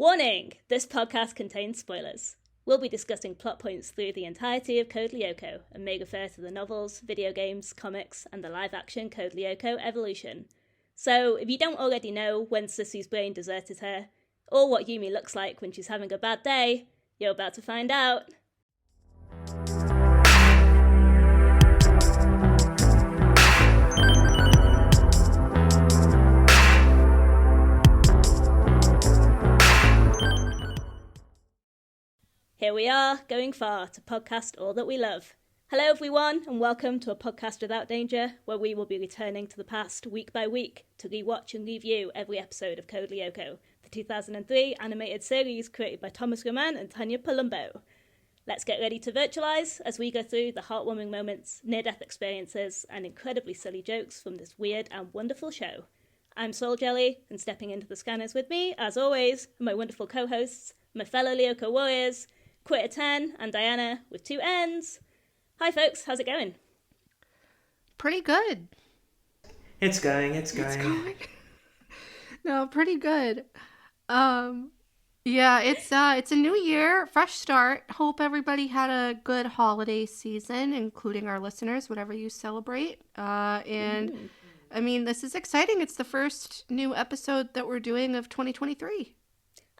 Warning! This podcast contains spoilers. We'll be discussing plot points through the entirety of Code Lyoko and may refer to the novels, video games, comics, and the live-action Code Lyoko evolution. So, if you don't already know when Sissy's brain deserted her, or what Yumi looks like when she's having a bad day, you're about to find out. Here we are, going far to podcast all that we love. Hello everyone, and welcome to A Podcast Without Danger, where we will be returning to the past week by week to rewatch and review every episode of Code Lyoko, the 2003 animated series created by Thomas Roman and Tanya Palumbo. Let's get ready to virtualize as we go through the heartwarming moments, near-death experiences, and incredibly silly jokes from this weird and wonderful show. I'm souljelly, and stepping into the scanners with me, as always, are my wonderful co-hosts, my fellow Lyoko warriors, Quitter 10 and Dianna with 2 N's. Hi folks, how's it going? Pretty good. It's going. No, pretty good. Yeah, it's a new year, fresh start. Hope everybody had a good holiday season, including our listeners, whatever you celebrate. And I mean, this is exciting. It's the first new episode that we're doing of 2023.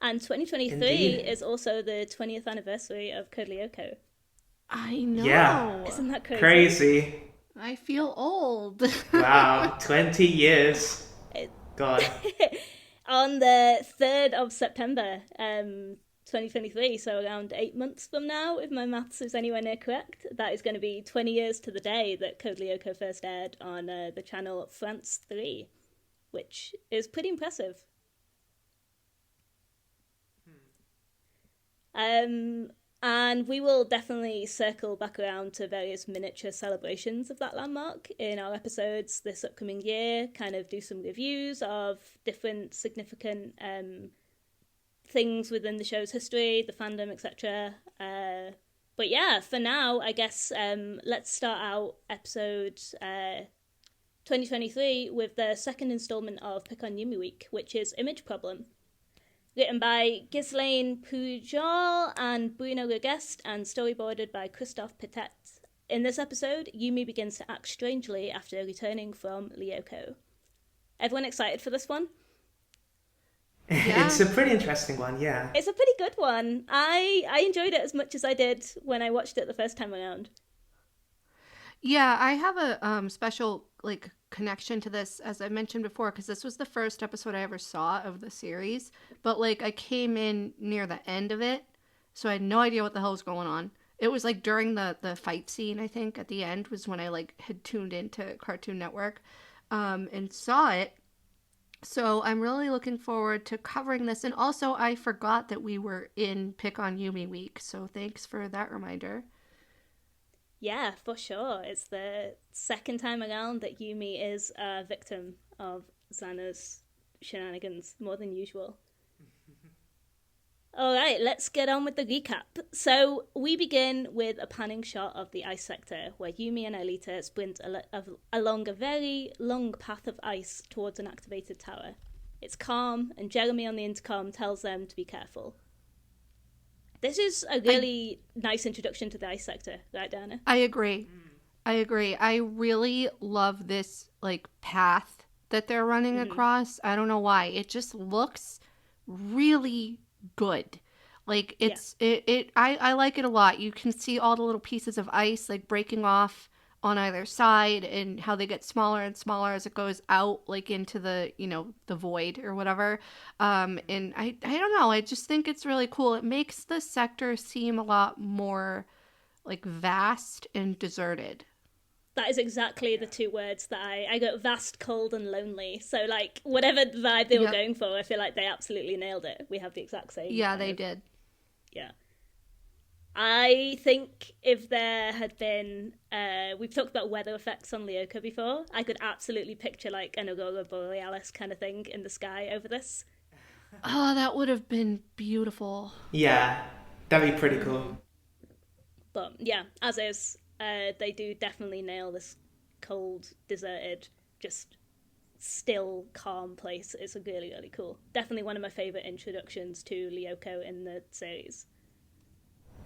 And 2023 Indeed. is also the 20th anniversary of Code Lyoko. I know. Yeah. Isn't that crazy? Crazy. I feel old. Wow, 20 years. God. On the 3rd of September, 2023, so around 8 months from now, if my maths is anywhere near correct, that is going to be 20 years to the day that Code Lyoko first aired on the channel France 3, which is pretty impressive. And we will definitely circle back around to various miniature celebrations of that landmark in our episodes this upcoming year, kind of do some reviews of different significant things within the show's history, the fandom, etc. But yeah, for now, I guess let's start out episode 2023 with the second installment of Pick on Yumi Week, which is Image Problem. Written by Ghislaine Pujol and Bruno Regest and storyboarded by Christophe Petit. In this episode, Yumi begins to act strangely after returning from Lyoko. Everyone excited for this one? Yeah. It's a pretty interesting one, yeah. It's a pretty good one. I enjoyed it as much as I did when I watched it the first time around. Yeah, I have a special connection to this, as I mentioned before, because this was the first episode I ever saw of the series. But I came in near the end of it, so I had no idea what the hell was going on. It was during the fight scene, I think, at the end was when I had tuned into Cartoon Network and saw it. So I'm really looking forward to covering this. And also, I forgot that we were in Pick on Yumi Week, so thanks for that reminder. Yeah, for sure. It's the second time around that Yumi is a victim of Xana's shenanigans, more than usual. Alright, let's get on with the recap. So, we begin with a panning shot of the ice sector, where Yumi and Aelita sprint along a very long path of ice towards an activated tower. It's calm, and Jeremy on the intercom tells them to be careful. This is a really nice introduction to the ice sector, right, Dianna? I agree. I really love this path that they're running across. I don't know why. It just looks really good. I like it a lot. You can see all the little pieces of ice breaking off on either side, and how they get smaller and smaller as it goes out into the the void or whatever. And I don't know, I just think it's really cool. It makes the sector seem a lot more vast and deserted. That is exactly the two words that I got: vast, cold, and lonely. So whatever vibe they were going for, I feel like they absolutely nailed it. We have the exact same. Yeah, they did. Yeah. I think if there had been, we've talked about weather effects on Lyoko before, I could absolutely picture an Aurora Borealis kind of thing in the sky over this. Oh, that would have been beautiful. Yeah, that'd be pretty cool. But yeah, as is, they do definitely nail this cold, deserted, just still, calm place. It's really, really cool. Definitely one of my favourite introductions to Lyoko in the series.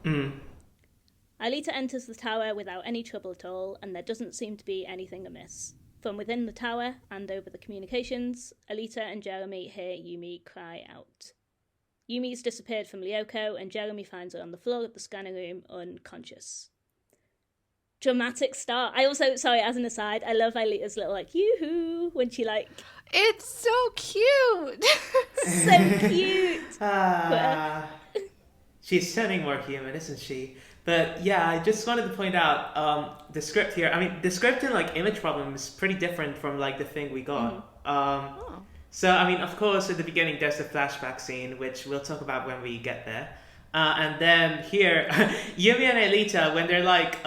Aelita enters the tower without any trouble at all, and there doesn't seem to be anything amiss. From within the tower and over the communications, Aelita and Jeremy hear Yumi cry out. Yumi's disappeared from Lyoko, and Jeremy finds her on the floor of the scanning room, unconscious. Dramatic start. I also, sorry, as an aside, I love Aelita's little, like, yoo-hoo, when she, like... It's so cute! So cute! She's turning more human, isn't she? But yeah, I just wanted to point out the script here. I mean, the script in like Image Problem is pretty different from like the thing we got. So, I mean, of course, at the beginning, there's the flashback scene, which we'll talk about when we get there. And then here, Yumi and Aelita, when they're like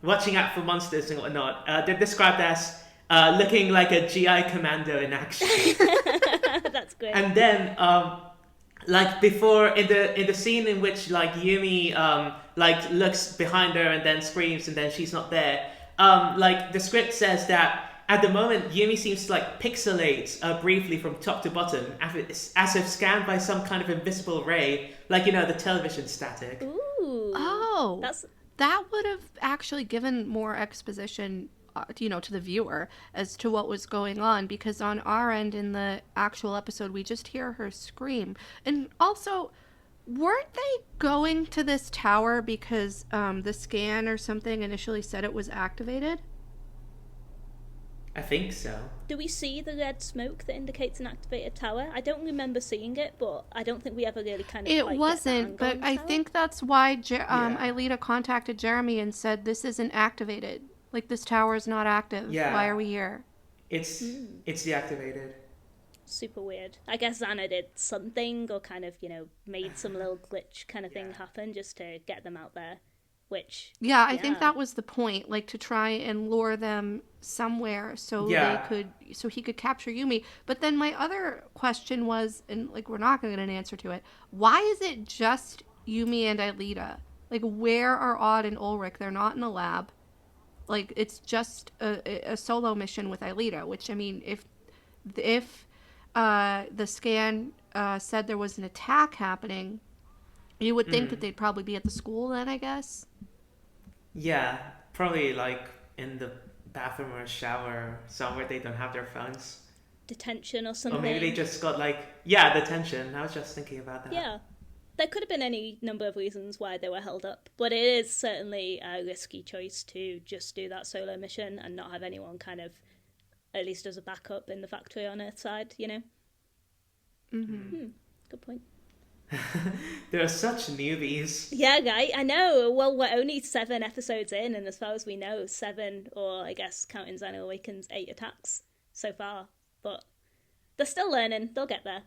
watching out for monsters and whatnot, they're described as looking like a GI commando in action. That's great. And then, like before, in the scene in which like Yumi like looks behind her and then screams and then she's not there, like the script says that at the moment Yumi seems to like pixelate briefly from top to bottom as if scanned by some kind of invisible ray, like, you know, the television static. Ooh. Oh, that would have actually given more exposition, you know, to the viewer as to what was going on, because on our end in the actual episode we just hear her scream. And also, weren't they going to this tower because the scan or something initially said it was activated? I think so. Do we see the red smoke that indicates an activated tower? I don't remember seeing it, but I don't think we ever really kind of... It wasn't, but I think that's why Aelita contacted Jeremy and said, this isn't activated. Like, this tower is not active. Yeah. Why are we here? It's deactivated. Super weird. I guess Xana did something, or kind of, you know, made some little glitch kind of thing happen just to get them out there, which... Yeah, I think that was the point, like, to try and lure them somewhere so he could capture Yumi. But then my other question was, and, like, we're not going to get an answer to it, why is it just Yumi and Aelita? Like, where are Odd and Ulrich? They're not in the lab. Like, it's just a solo mission with Aelita, which, I mean, if the scan said there was an attack happening, you would think that they'd probably be at the school then, I guess. Yeah, probably, like, in the bathroom or shower, somewhere they don't have their phones. Detention or something. Or maybe they just got, like, detention. I was just thinking about that. Yeah. There could have been any number of reasons why they were held up, but it is certainly a risky choice to just do that solo mission and not have anyone kind of, at least as a backup in the factory on Earth side, you know? Good point. They're such newbies. Yeah, right, I know. Well, we're only 7 episodes in, and as far as we know, 7, or I guess counting Xana Awakens, 8 attacks so far. But they're still learning. They'll get there.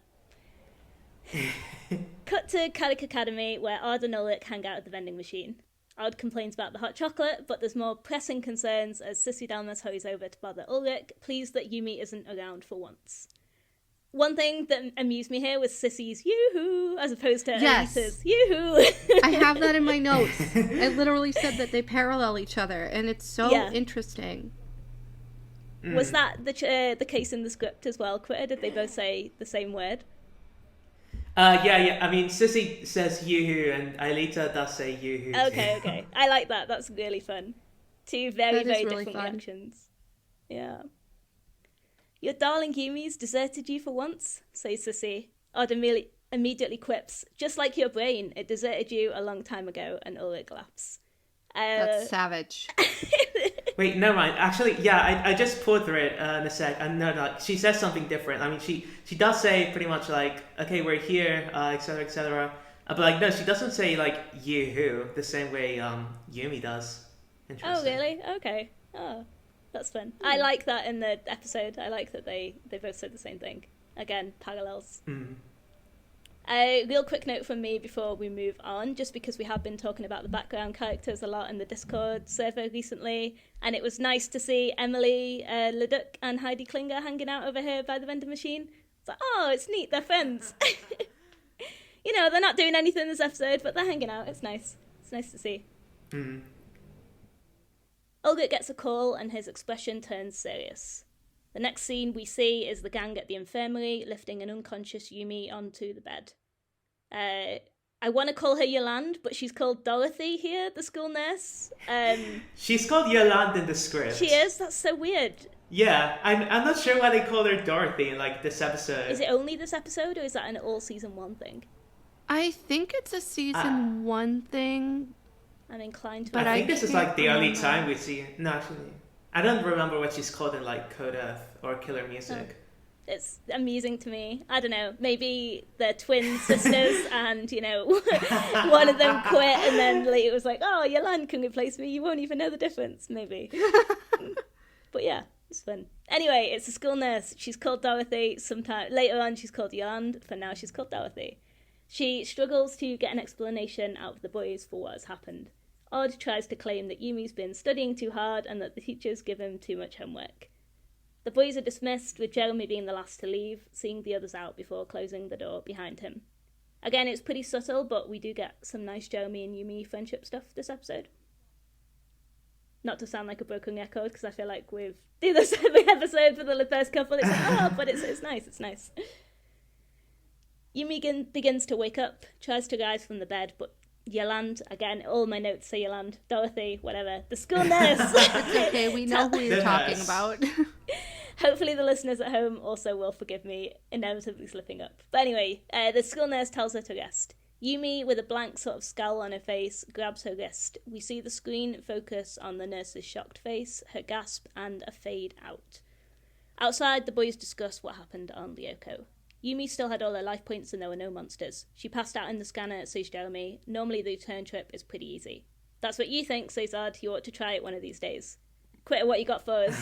Cut to Calic Academy, where Odd and Ulrich hang out at the vending machine. Odd complains about the hot chocolate, but there's more pressing concerns as Sissy Dalmas hurries over to bother Ulrich, pleased that Yumi isn't around for once. One thing that amused me here was Sissy's yoo-hoo, as opposed to Aelita's yoo-hoo. I have that in my notes. I literally said that they parallel each other, and it's so interesting. Was that the case in the script as well, Critter? Did they both say the same word? Yeah. I mean, Sissy says yoo-hoo, and Aelita does say yoo-hoo. Okay. I like that. That's really fun. 2 very, very really different fun. reactions. Yeah. Your darling Yumi's deserted you for once, says Sissy. Odd immediately quips, just like your brain, it deserted you a long time ago, and Ulrich laughs. That's savage. Wait, never mind. Actually, I just poured through it in a sec. And no, she says something different. I mean, she does say pretty much like, okay, we're here, etc., etc. But like, no, she doesn't say like yoo-hoo the same way Yumi does. Interesting. Oh, really? Okay. Oh, that's fun. I like that in the episode. I like that they both said the same thing. Again, parallels. A real quick note from me before we move on, just because we have been talking about the background characters a lot in the Discord server recently, and it was nice to see Emily Leduc and Heidi Klinger hanging out over here by the vending machine. It's like, oh, it's neat, they're friends. You know, they're not doing anything this episode, but they're hanging out. It's nice. It's nice to see. Mm. Ulrich gets a call and his expression turns serious. The next scene we see is the gang at the infirmary lifting an unconscious Yumi onto the bed. I want to call her Yolande, but she's called Dorothy here, the school nurse. She's called Yolande in the script. She is? That's so weird. Yeah, I'm not sure why they call her Dorothy in like this episode. Is it only this episode, or is that an all season 1 thing? I think it's a season 1 thing. I'm inclined to. But I think this is like the only time we see. No, actually, I don't remember what she's called in like Code Earth or Killer Music. Oh. It's amusing to me. I don't know. Maybe they're twin sisters, and one of them quit, and then later it was like, "Oh, Yolande can replace me. You won't even know the difference." Maybe. But yeah, it's fun. Anyway, it's a school nurse. She's called Dorothy. Sometime later on, she's called Yolande. For now, she's called Dorothy. She struggles to get an explanation out of the boys for what has happened. Odd tries to claim that Yumi's been studying too hard and that the teachers give him too much homework. The boys are dismissed, with Jeremy being the last to leave, seeing the others out before closing the door behind him. Again, it's pretty subtle, but we do get some nice Jeremy and Yumi friendship stuff this episode. Not to sound like a broken record, because I feel like we've do this every episode for the first couple. It's like, but it's nice, it's nice. Yumi begins to wake up, tries to rise from the bed, but Yolande, again, all my notes say Yolande, Dorothy, whatever, the school nurse. It's okay, we know who you're talking about. Hopefully the listeners at home also will forgive me inevitably slipping up. But anyway, the school nurse tells her to rest. Yumi, with a blank sort of scowl on her face, grabs her wrist. We see the screen focus on the nurse's shocked face, her gasp, and a fade out. Outside, the boys discuss what happened on Lyoko. Yumi still had all her life points and there were no monsters. She passed out in the scanner, says Jeremy. Normally the return trip is pretty easy. That's what you think, says Ard. You ought to try it one of these days. Quitter, what you got for us?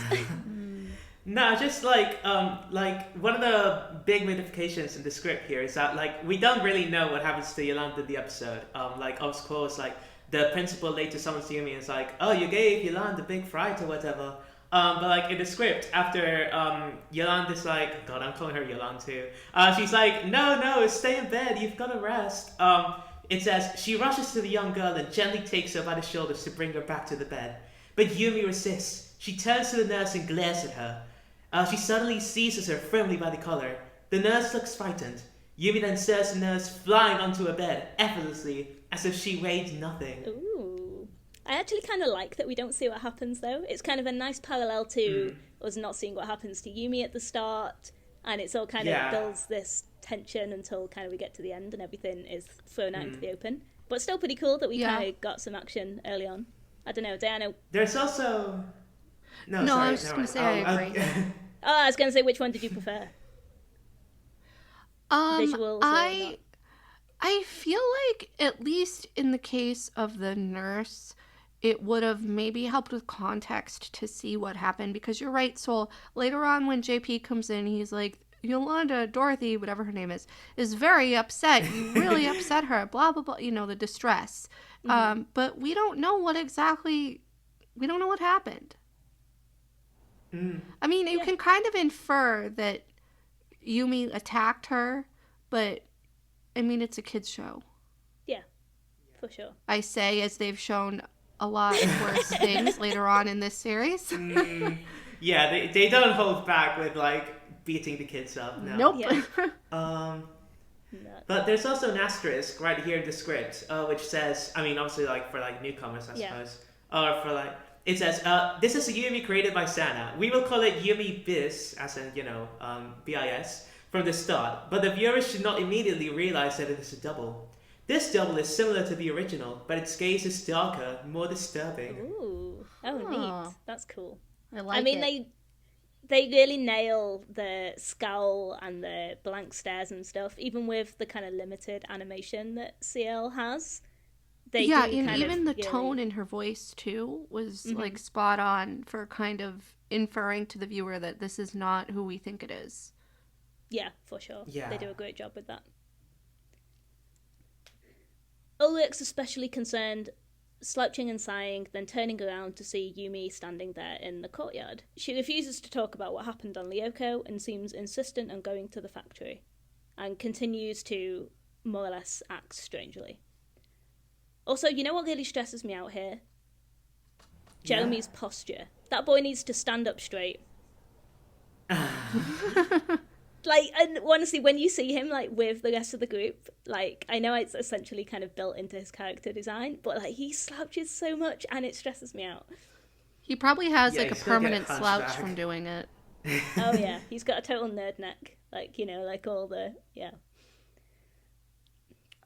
No, just like one of the big modifications in the script here is that like we don't really know what happens to Yolande in the episode. Like of course, like the principal later summons Yumi and is like, "Oh, you gave Yolande a big fright or whatever." But like in the script, after Yolande is like, God, I'm calling her Yolande too. She's like, no, stay in bed. You've got to rest. It says she rushes to the young girl and gently takes her by the shoulders to bring her back to the bed. But Yumi resists. She turns to the nurse and glares at her. She suddenly seizes her firmly by the collar. The nurse looks frightened. Yumi then stares the nurse flying onto her bed effortlessly, as if she weighed nothing. Ooh. I actually kind of like that we don't see what happens, though. It's kind of a nice parallel to us not seeing what happens to Yumi at the start, and it's all kind of builds this tension until kind of we get to the end and everything is thrown out into the open. But still pretty cool that we kind of got some action early on. I don't know, Dianna. There's also... No, I was just going to say I agree. I was going to say, which one did you prefer? Visuals or not? I feel like, at least in the case of the nurse, it would have maybe helped with context to see what happened. Because you're right, Soul. Later on when JP comes in, he's like, Yolanda, Dorothy, whatever her name is very upset. You really upset her. Blah, blah, blah. The distress. Mm-hmm. But we don't know what happened. I mean, you can kind of infer that Yumi attacked her, but, I mean, it's a kid's show. Yeah, for sure. I say, as they've shown a lot worse things later on in this series. Yeah, they don't hold back with, like, beating the kids up. No. Nope. Yeah. But there's also an asterisk right here in the script, which says, I mean, obviously, like, for, like, newcomers, I suppose. Or for, like... It says, this is a Yumi created by Sana. We will call it Yumi Bis, as in, BIS, from the start. But the viewers should not immediately realize that it is a double. This double is similar to the original, but its gaze is darker, more disturbing. Ooh. Oh, neat. That's cool. I mean, they really nail the scowl and the blank stares and stuff, even with the kind of limited animation that CL has. Even the tone in her voice, too, was, like, spot on for kind of inferring to the viewer that this is not who we think it is. Yeah, for sure. Yeah. They do a great job with that. Ulrich's especially concerned, slouching and sighing, then turning around to see Yumi standing there in the courtyard. She refuses to talk about what happened on Lyoko and seems insistent on going to the factory, and continues to, more or less, act strangely. Also, you know what really stresses me out here? Jeremy's posture. That boy needs to stand up straight. Like, and honestly, when you see him, like, with the rest of the group, like, I know it's essentially kind of built into his character design, but, like, he slouches so much and it stresses me out. He probably has, Yeah, like, a he's gonna get permanent slouch hunchback. from doing it. Oh, yeah. He's got a total nerd neck. Like, you know, like all the, yeah.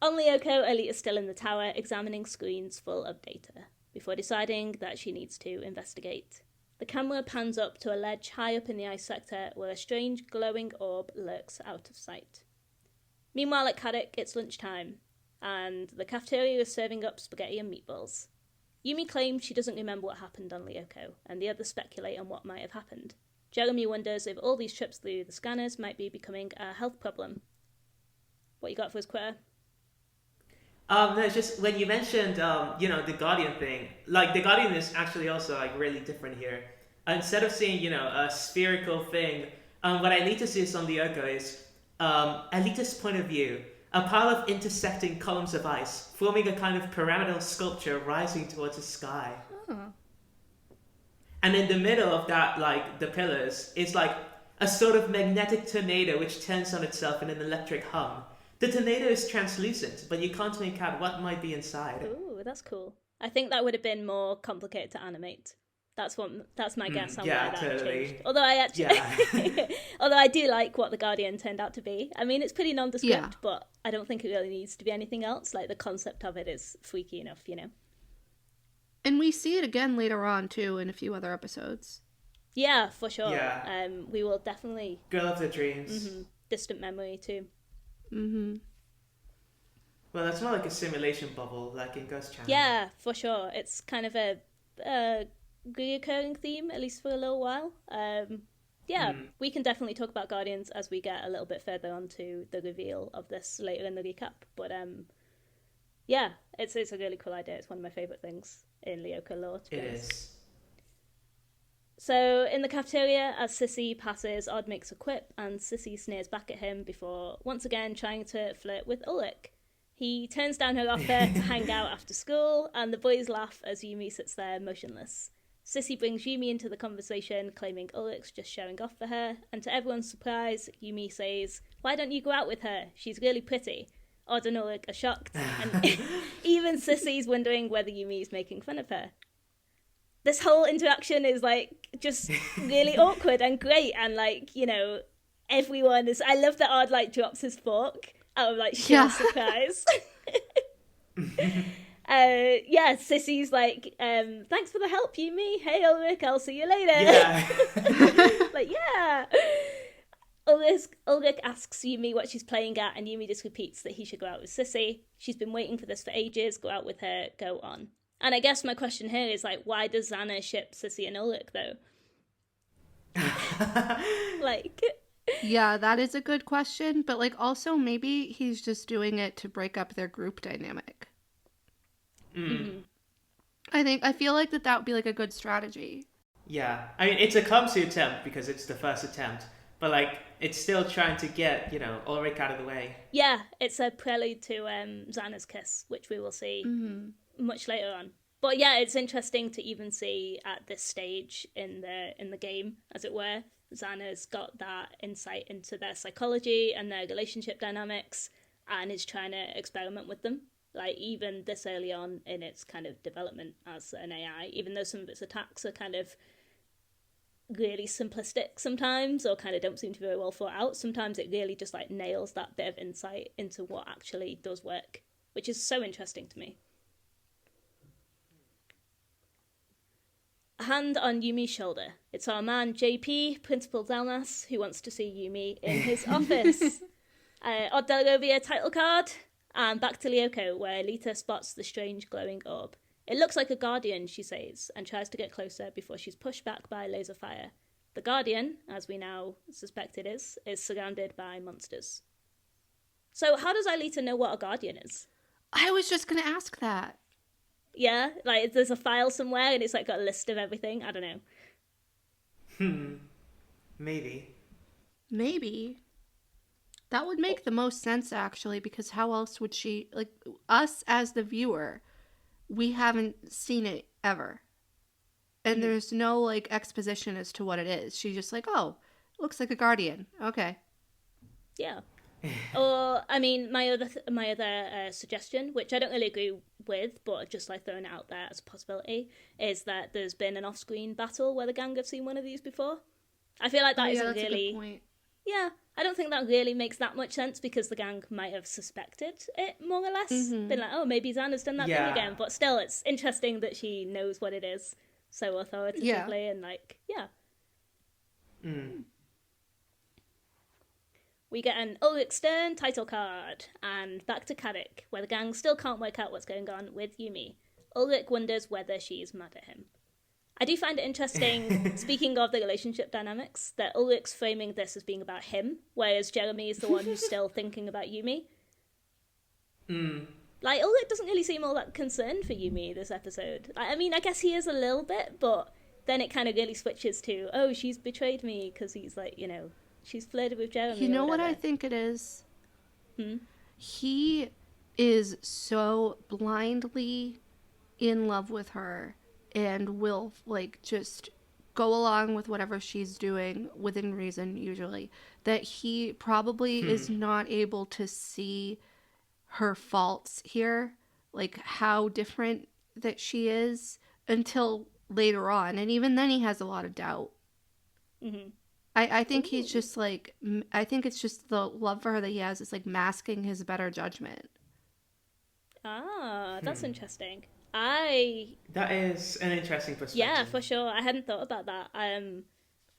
On Lyoko, Elite is still in the tower, examining screens full of data, before deciding that she needs to investigate. The camera pans up to a ledge high up in the ice sector where a strange glowing orb lurks out of sight. Meanwhile at Caddock, it's lunchtime, and the cafeteria is serving up spaghetti and meatballs. Yumi claims she doesn't remember what happened on Lyoko, and the others speculate on what might have happened. Jeremy wonders if all these trips through the scanners might be becoming a health problem. What you got for us, Queer? No, it's just when you mentioned, the Guardian thing. Like the Guardian is actually also like really different here. Instead of seeing, a spherical thing, what Alita sees on Lyoko is Alita's point of view, a pile of intersecting columns of ice, forming a kind of pyramidal sculpture rising towards the sky. Oh. And in the middle of that, like the pillars, is like a sort of magnetic tornado which turns on itself in an electric hum. The tornado is translucent, but you can't make out what might be inside. Ooh, that's cool. I think that would have been more complicated to animate. That's my guess on why that totally. changed. Although although I do like what the Guardian turned out to be. I mean, it's pretty nondescript, but I don't think it really needs to be anything else. Like, the concept of it is freaky enough, And we see it again later on, too, in a few other episodes. Yeah, for sure. Yeah. We will definitely... Girl of the dreams. Mm-hmm. Distant memory, too. Mm-hmm. Well, that's more like a simulation bubble, like in Ghost Channel. Yeah, for sure. It's kind of a recurring theme, at least for a little while. We can definitely talk about Guardians as we get a little bit further onto the reveal of this later in the recap. But it's a really cool idea. It's one of my favourite things in Lyoko lore, to be honest. It is. So, in the cafeteria, as Sissy passes, Odd makes a quip, and Sissy sneers back at him before once again trying to flirt with Ulrich. He turns down her offer to hang out after school, and the boys laugh as Yumi sits there motionless. Sissy brings Yumi into the conversation, claiming Ulrich's just showing off for her, and to everyone's surprise, Yumi says, "Why don't you go out with her? She's really pretty." Odd and Ulrich are shocked, and even Sissy's wondering whether Yumi's making fun of her. This whole interaction is, like, just really awkward and great, and, like, everyone is... I love that Odd, like, drops his fork out of, like, sheer surprise. Sissy's like, thanks for the help, Yumi. Hey, Ulrich, I'll see you later. Yeah. Like, yeah. Ulrich asks Yumi what she's playing at, and Yumi just repeats that he should go out with Sissy. She's been waiting for this for ages. Go out with her. Go on. And I guess my question here is, like, why does Xana ship Sissy and Ulrich, though? Like... Yeah, that is a good question. But, like, also maybe he's just doing it to break up their group dynamic. Mm-hmm. I feel like that would be, like, a good strategy. Yeah. I mean, it's a clumsy attempt because it's the first attempt. But, like, it's still trying to get, Ulrich out of the way. Yeah, it's a prelude to Xana's kiss, which we will see much later on. But yeah, it's interesting to even see at this stage in the game, as it were, Xana's got that insight into their psychology and their relationship dynamics, and is trying to experiment with them. Like, even this early on in its kind of development as an AI, even though some of its attacks are kind of really simplistic sometimes, or kind of don't seem to be very well thought out, sometimes it really just, like, nails that bit of insight into what actually does work, which is so interesting to me. A hand on Yumi's shoulder. It's our man JP, Principal Delmas, who wants to see Yumi in his office. Odd Delagovia title card, and back to Lyoko, where Alita spots the strange glowing orb. It looks like a guardian, she says, and tries to get closer before she's pushed back by laser fire. The guardian, as we now suspect it is surrounded by monsters. So how does Alita know what a guardian is? I was just going to ask that. Yeah, like, there's a file somewhere and it's, like, got a list of everything. I don't know. Maybe. That would make the most sense, actually, because how else would she... Like, us as the viewer, we haven't seen it ever. And there's no, like, exposition as to what it is. She's just like, oh, Looks like a guardian. Okay. Yeah. Or, I mean, my other suggestion, which I don't really agree with, but just like throwing it out there as a possibility, is that there's been an off-screen battle where the gang have seen one of these before. I feel like that isn't that's really... a good point. Yeah, I don't think that really makes that much sense because the gang might have suspected it more or less. Been like, oh, maybe Xana's done that thing again. But still, it's interesting that she knows what it is so authoritatively and like, yeah. We get an Ulrich Stern title card, and back to Kadek, where the gang still can't work out what's going on with Yumi. Ulrich wonders whether she's mad at him. I do find it interesting, speaking of the relationship dynamics, that Ulrich's framing this as being about him, whereas Jeremy is the one who's still thinking about Yumi. Like, Ulrich doesn't really seem all that concerned for Yumi this episode. I mean, I guess he is a little bit, but then it kind of really switches to, oh, she's betrayed me, because he's like, you know, she's flirted with Jeremy. You know what I think it is? He is so blindly in love with her and will, like, just go along with whatever she's doing within reason, usually, that he probably is not able to see her faults here, like, how different that she is, until later on. And even then he has a lot of doubt. I think he's just, like, I think it's just the love for her that he has is, like, masking his better judgment. Ah, that's interesting. That is an interesting perspective. Yeah, for sure. I hadn't thought about that.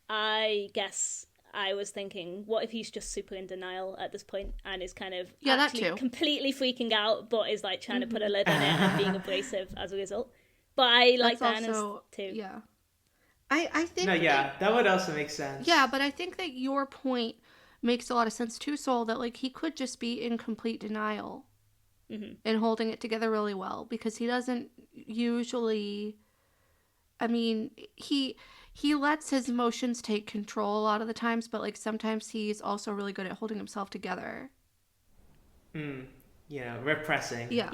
I guess I was thinking, what if he's just super in denial at this point and is kind of actually completely freaking out, but is like trying to put a lid on it and being abrasive as a result. But I like Diana's too. Yeah. I think... No, yeah, that would also make sense. Yeah, but I think that your point makes a lot of sense too, Soul, that like he could just be in complete denial. And holding it together really well, because he doesn't usually, I mean, he lets his emotions take control a lot of the times, but like sometimes he's also really good at holding himself together. Yeah, repressing. Yeah.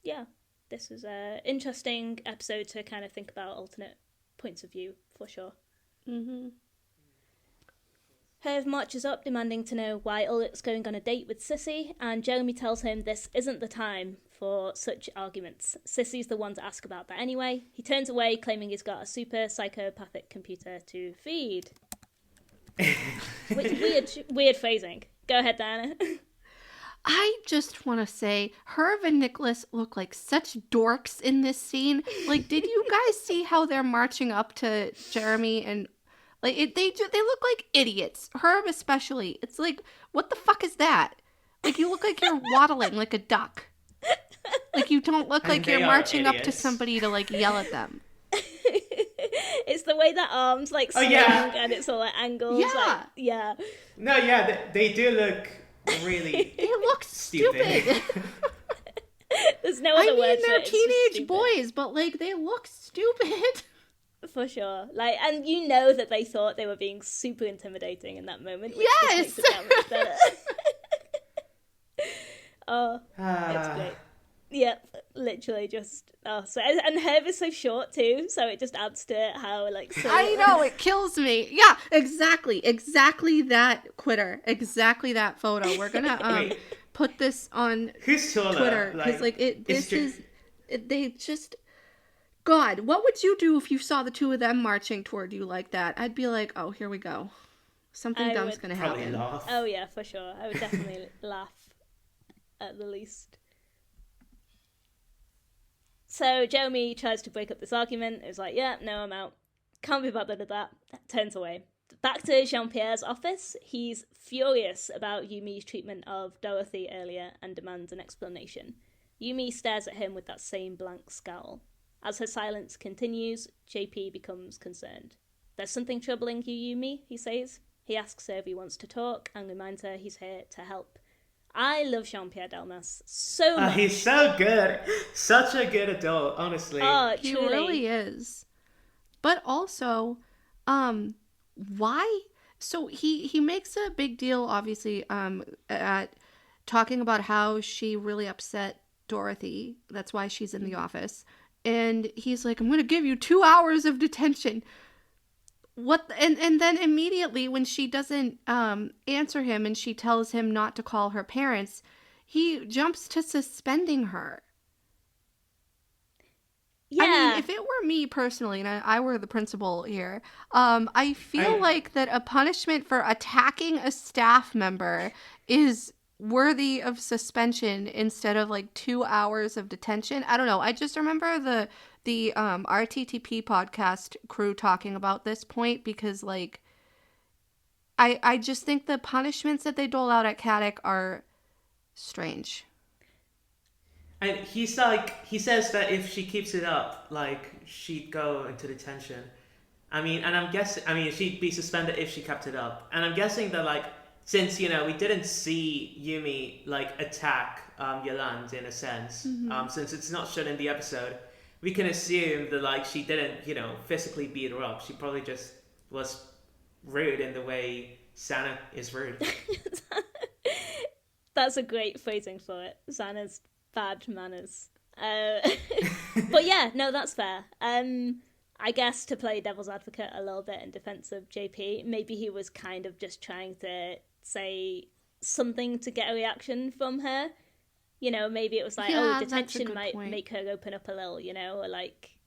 Yeah, this is an interesting episode to kind of think about alternate points of view, for sure. Herv marches up, demanding to know why Ulrich's going on a date with Sissy, and Jeremy tells him this isn't the time for such arguments. Sissy's the one to ask about that anyway. He turns away, claiming he's got a super psychopathic computer to feed. Which weird phrasing. Go ahead, Diana. I just want to say, Herv and Nicholas look like such dorks in this scene. Like, did you guys see how they're marching up to Jeremy and... Like, they look like idiots. Herb especially. It's like, what the fuck is that? Like, you look like you're waddling like a duck. Like, you don't look like you're marching up to somebody to, like, yell at them. It's the way that arms, like, swing, and it's all, like, angles. Yeah. Like, No, yeah, they do look really They look stupid. There's no other word for it. They're teenage boys, but, like, they look stupid. For sure. Like, and you know that they thought they were being super intimidating in that moment, which just makes it that much better. It's great. Yep, literally just and Herb is so short too, so it just adds to how like I know, it kills me. Yeah, exactly that Twitter, exactly that photo. We're gonna put this on Twitter because they just. God, what would you do if you saw the two of them marching toward you like that? I'd be like, oh, here we go. Something dumb's going to happen. Laugh. Oh, yeah, for sure. I would definitely laugh, at the least. So Jeremy tries to break up this argument. It's like, yeah, no, I'm out. Can't be bothered with that. Turns away. Back to Jean-Pierre's office. He's furious about Yumi's treatment of Dorothy earlier and demands an explanation. Yumi stares at him with that same blank scowl. As her silence continues, JP becomes concerned. There's something troubling you, Yumi, he says. He asks her if he wants to talk and reminds her he's here to help. I love Jean-Pierre Delmas so much. He's so good. Such a good adult, honestly. Oh, he really is. But also, why? So he makes a big deal, obviously, at talking about how she really upset Dorothy. That's why she's in the office. And he's like, I'm going to give you 2 hours of detention. What and then immediately when she doesn't answer him and she tells him not to call her parents, he jumps to suspending her. Yeah. I mean, if it were me personally and I were the principal here, I feel like that a punishment for attacking a staff member is worthy of suspension instead of like 2 hours of detention. I don't know. I just remember the RTTP podcast crew talking about this point because like I just think the punishments that they dole out at Caddick are strange. And he says that if she keeps it up, like, she'd go into detention. I mean, and she'd be suspended if she kept it up. And I'm guessing that, like, since, we didn't see Yumi, like, attack Yolande in a sense, since it's not shown in the episode, we can assume that, like, she didn't, physically beat her up. She probably just was rude in the way Sana is rude. That's a great phrasing for it. Sana's bad manners. But yeah, no, that's fair. I guess to play devil's advocate a little bit in defense of JP, maybe he was kind of just trying to say something to get a reaction from her. Maybe it was like, detention might make her open up a little, or like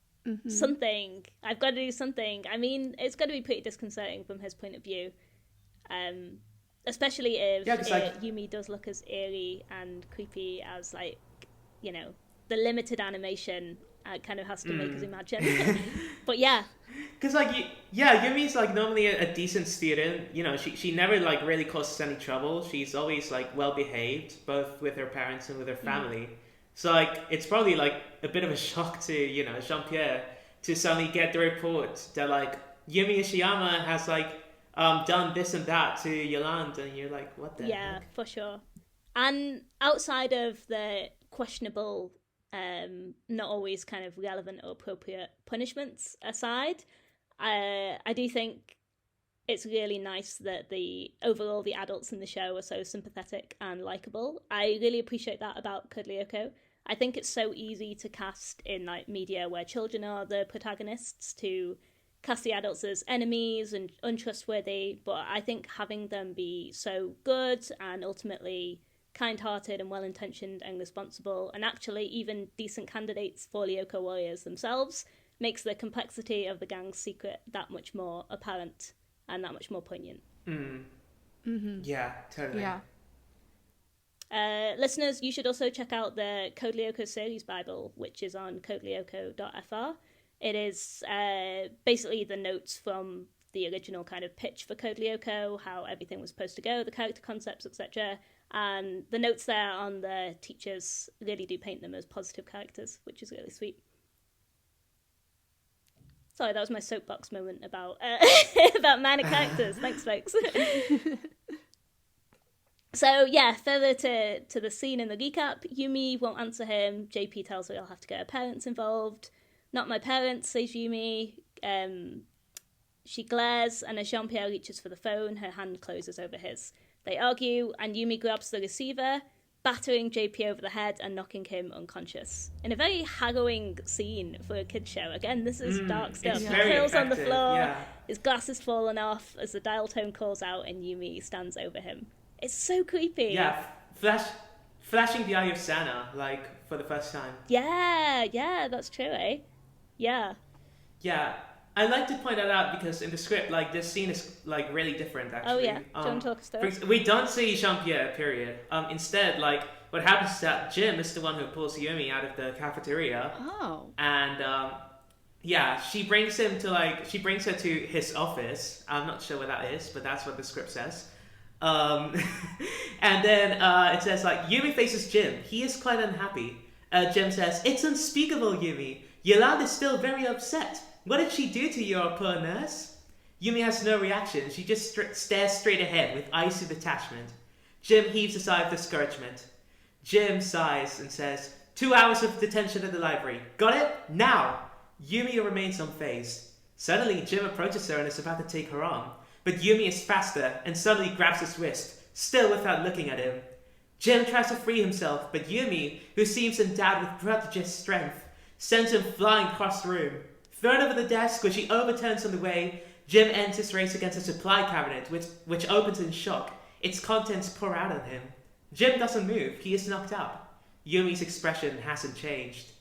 something. I've got to do something. I mean, it's got to be pretty disconcerting from his point of view. Especially if Yumi does look as eerie and creepy as, like, the limited animation kind of has to make us imagine. But yeah. Because, like, Yumi's, like, normally a decent student. She never, like, really causes any trouble. She's always, like, well-behaved, both with her parents and with her family. So, like, it's probably, like, a bit of a shock to, Jean-Pierre to suddenly get the report that, like, Yumi Ishiyama has, like, done this and that to Yolande, and you're like, what the heck? For sure. And outside of the questionable, not always kind of relevant or appropriate punishments aside, I do think it's really nice that the adults in the show are so sympathetic and likable. I really appreciate that about Code Lyoko. I think it's so easy to cast in, like, media where children are the protagonists to cast the adults as enemies and untrustworthy, but I think having them be so good and ultimately kind-hearted and well-intentioned and responsible, and actually even decent candidates for Lyoko warriors themselves, makes the complexity of the gang's secret that much more apparent and that much more poignant. Yeah, totally. Yeah. Listeners, you should also check out the Code Lyoko series Bible, which is on codelyoko.fr. It is basically the notes from the original kind of pitch for Code Lyoko, how everything was supposed to go, the character concepts, etc. And the notes there on the teachers really do paint them as positive characters, which is really sweet. Sorry, that was my soapbox moment about about minor characters. Thanks, folks. So, yeah, further to the scene in the recap, Yumi won't answer him. JP tells her he'll have to get her parents involved. Not my parents, says Yumi. She glares, and as Jean-Pierre reaches for the phone, her hand closes over his. They argue, and Yumi grabs the receiver, battering JP over the head and knocking him unconscious. In a very harrowing scene for a kid's show. Again, this is dark stuff. He kills on the floor, his glasses fallen off as the dial tone calls out and Yumi stands over him. It's so creepy. Yeah, flashing the eye of Sana, like, for the first time. Yeah, that's true, eh? Yeah. Yeah, I like to point that out because in the script, like, this scene is, like, really different, actually. Oh, yeah. Don't talk us through. We don't see Jean-Pierre, period. Instead, like, what happens is that Jim is the one who pulls Yumi out of the cafeteria. Oh. And, she brings her to his office. I'm not sure what that is, but that's what the script says. And then it says, like, Yumi faces Jim. He is quite unhappy. Jim says, "It's unspeakable, Yumi. Yolande is still very upset. What did she do to your poor nurse?" Yumi has no reaction. She just stares straight ahead with icy detachment. Jim heaves a sigh of discouragement. Jim sighs and says, 2 hours of detention at the library. Got it? Now! Yumi remains unfazed. Suddenly, Jim approaches her and is about to take her arm. But Yumi is faster and suddenly grabs his wrist, still without looking at him. Jim tries to free himself, but Yumi, who seems endowed with prodigious strength, sends him flying across the room. Thrown over the desk, which he overturns on the way, Jim ends his race against a supply cabinet, which opens in shock. Its contents pour out on him. Jim doesn't move. He is knocked out. Yumi's expression hasn't changed.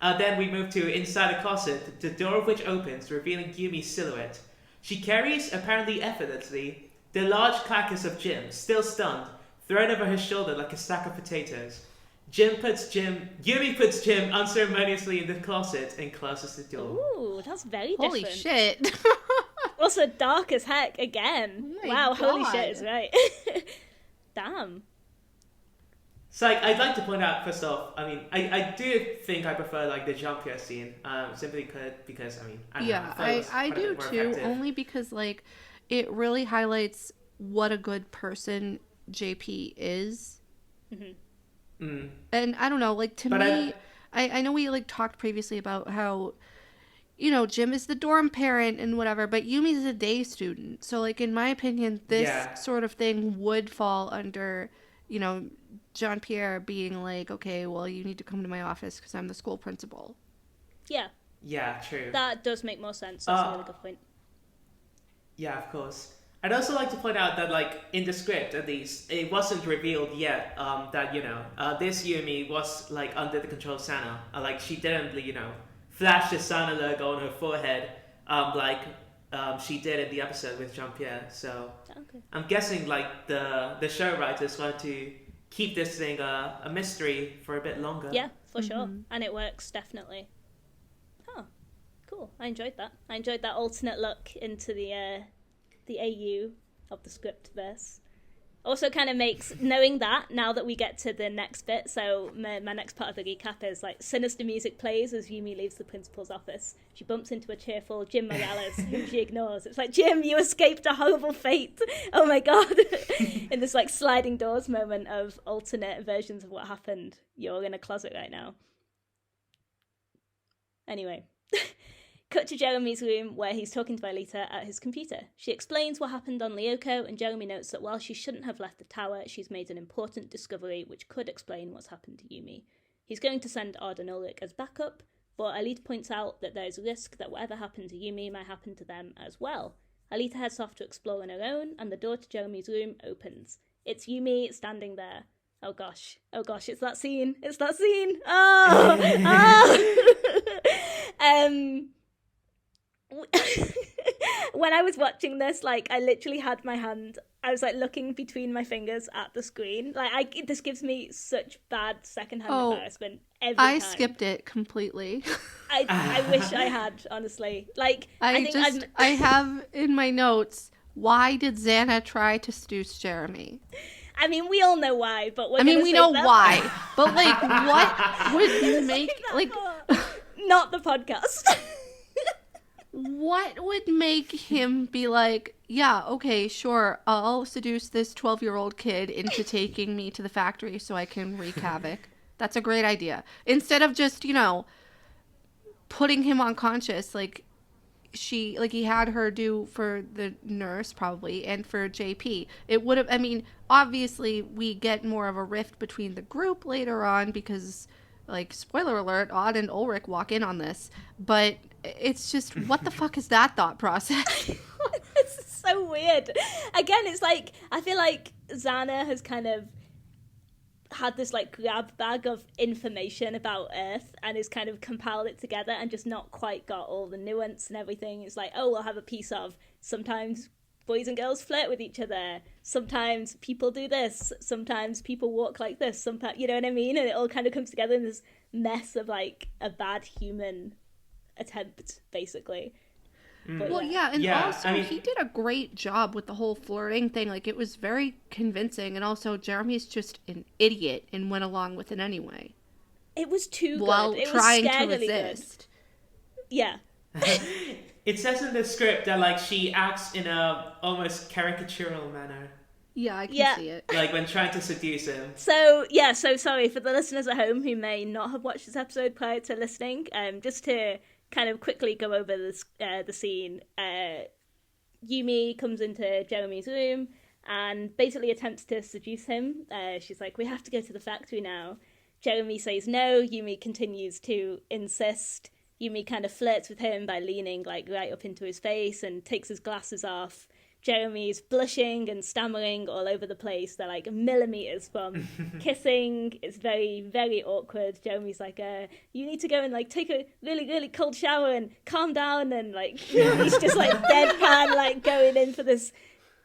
Then we move to inside a closet, the door of which opens, revealing Yumi's silhouette. She carries, apparently effortlessly, the large carcass of Jim, still stunned, thrown over her shoulder like a sack of potatoes. Yumi puts Jim unceremoniously in the closet and closes the door. Ooh, that's very different. Holy shit. Also dark as heck again. Oh wow, God. holy shit is right. Damn. So I'd like to point out, first off, I mean, I do think I prefer like the Jean-Pierre scene, simply because I mean, I don't know, I do too, effective. only because like it really highlights what a good person JP is. Mm-hmm. Mm. And I don't know, like to me, I know we like talked previously about how, you know, Jim is the dorm parent and whatever, but Yumi's a day student. So like in my opinion, this sort of thing would fall under, you know, Jean-Pierre being like, okay, well, you need to come to my office because I'm the school principal. Yeah. Yeah, true. That does make more sense. That's a really good point. Yeah, of course. I'd also like to point out that, like, in the script, at least, it wasn't revealed yet that, you know, this Yumi was, like, under the control of Sana. Like, she didn't, you know, flash the Sana logo on her forehead like she did in the episode with Jean-Pierre. So Okay. I'm guessing, like, the show writers want to keep this thing a mystery for a bit longer. Yeah, for sure. And it works, definitely. Huh. Cool. I enjoyed that. I enjoyed that alternate look into the AU of the script verse. Also kind of makes, knowing that, now that we get to the next bit, so my next part of the recap is, like, sinister music plays as Yumi leaves the principal's office. She bumps into a cheerful Jim Morales, whom she ignores. It's like, Jim, you escaped a horrible fate! Oh my god! In this, like, sliding doors moment of alternate versions of what happened, you're in a closet right now. Anyway. Cut to Jeremy's room where he's talking to Aelita at his computer. She explains what happened on Lyoko, and Jeremy notes that while she shouldn't have left the tower, she's made an important discovery which could explain what's happened to Yumi. He's going to send Ard and Ulrich as backup, but Aelita points out that there's a risk that whatever happened to Yumi might happen to them as well. Aelita heads off to explore on her own, and the door to Jeremy's room opens. It's Yumi standing there. Oh gosh, it's that scene. When I was watching this, like, I literally had my hand, I was like looking between my fingers at the screen. Like, this gives me such bad secondhand embarrassment every time. I skipped it completely. I wish I had, honestly. Like, I have in my notes, why did Xana try to seduce Jeremy? I mean, we all know why, but we know why. But, like, what would make, like... Not the podcast. What would make him be like, yeah, okay, sure, I'll seduce this 12-year-old kid into taking me to the factory so I can wreak havoc? That's a great idea. Instead of just, you know, putting him unconscious like he had her do for the nurse probably and for JP. It would have, I mean, obviously we get more of a rift between the group later on because, like, spoiler alert, Odd and Ulrich walk in on this, but it's just, what the fuck is that thought process? It's so weird. Again, it's like, I feel like Xana has kind of had this, like, grab bag of information about Earth and has kind of compiled it together and just not quite got all the nuance and everything. It's like, oh, we'll have a piece of sometimes boys and girls flirt with each other, sometimes people do this, sometimes people walk like this, sometimes, you know what I mean? And it all kind of comes together in this mess of, like, a bad human attempt, basically. But, well, yeah, and also I mean, he did a great job with the whole flirting thing. Like, it was very convincing, and also Jeremy's just an idiot and went along with it anyway. It was too good. While it trying was to good. resist. Yeah. It says in the script that, like, she acts in a almost caricatural manner. Yeah, I can see it. Like, when trying to seduce him. So sorry for the listeners at home who may not have watched this episode prior to listening. Just to kind of quickly go over this, the scene. Yumi comes into Jeremy's room and basically attempts to seduce him. She's like, we have to go to the factory now. Jeremy says no. Yumi continues to insist. Yumi kind of flirts with him by leaning like right up into his face and takes his glasses off. Jeremy's blushing and stammering all over the place. They're like millimeters from kissing. It's very, very awkward. Jeremy's like, you need to go and like take a really, really cold shower and calm down. And like, he's just like deadpan, like going in for this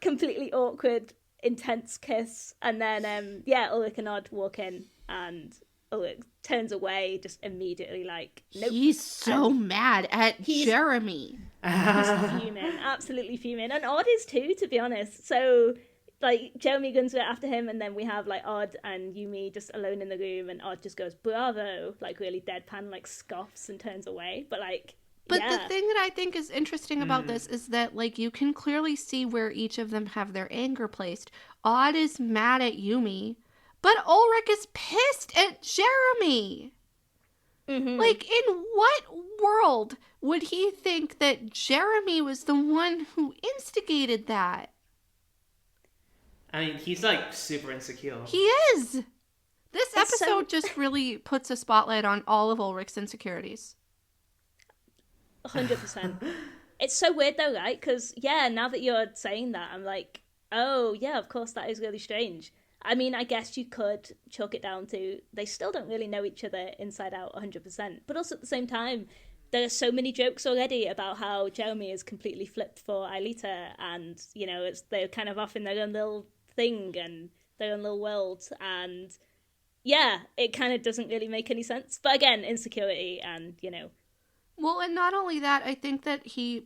completely awkward, intense kiss. And then, Ulrich and Odd walk in and Ulrich turns away just immediately like, nope. He's so mad at Jeremy. He's fuming, absolutely fuming. And Odd is too, to be honest. So, like, Jeremy guns after him, and then we have, like, Odd and Yumi just alone in the room, and Odd just goes, bravo, like, really deadpan, like, scoffs and turns away. But, like, But the thing that I think is interesting about this is that, like, you can clearly see where each of them have their anger placed. Odd is mad at Yumi, but Ulrich is pissed at Jeremy. Mm-hmm. Like, in what world would he think that Jeremy was the one who instigated that? I mean, he's like super insecure. He is. This episode just really puts a spotlight on all of Ulrich's insecurities. 100%. It's so weird though, right? Because, now that you're saying that, I'm like, oh, yeah, of course, that is really strange. I mean, I guess you could chalk it down to they still don't really know each other inside out 100%. But also at the same time, there are so many jokes already about how Jeremy is completely flipped for Aelita and, you know, they're kind of off in their own little thing and their own little world. And, it kind of doesn't really make any sense. But again, insecurity and, you know. Well, and not only that, I think that he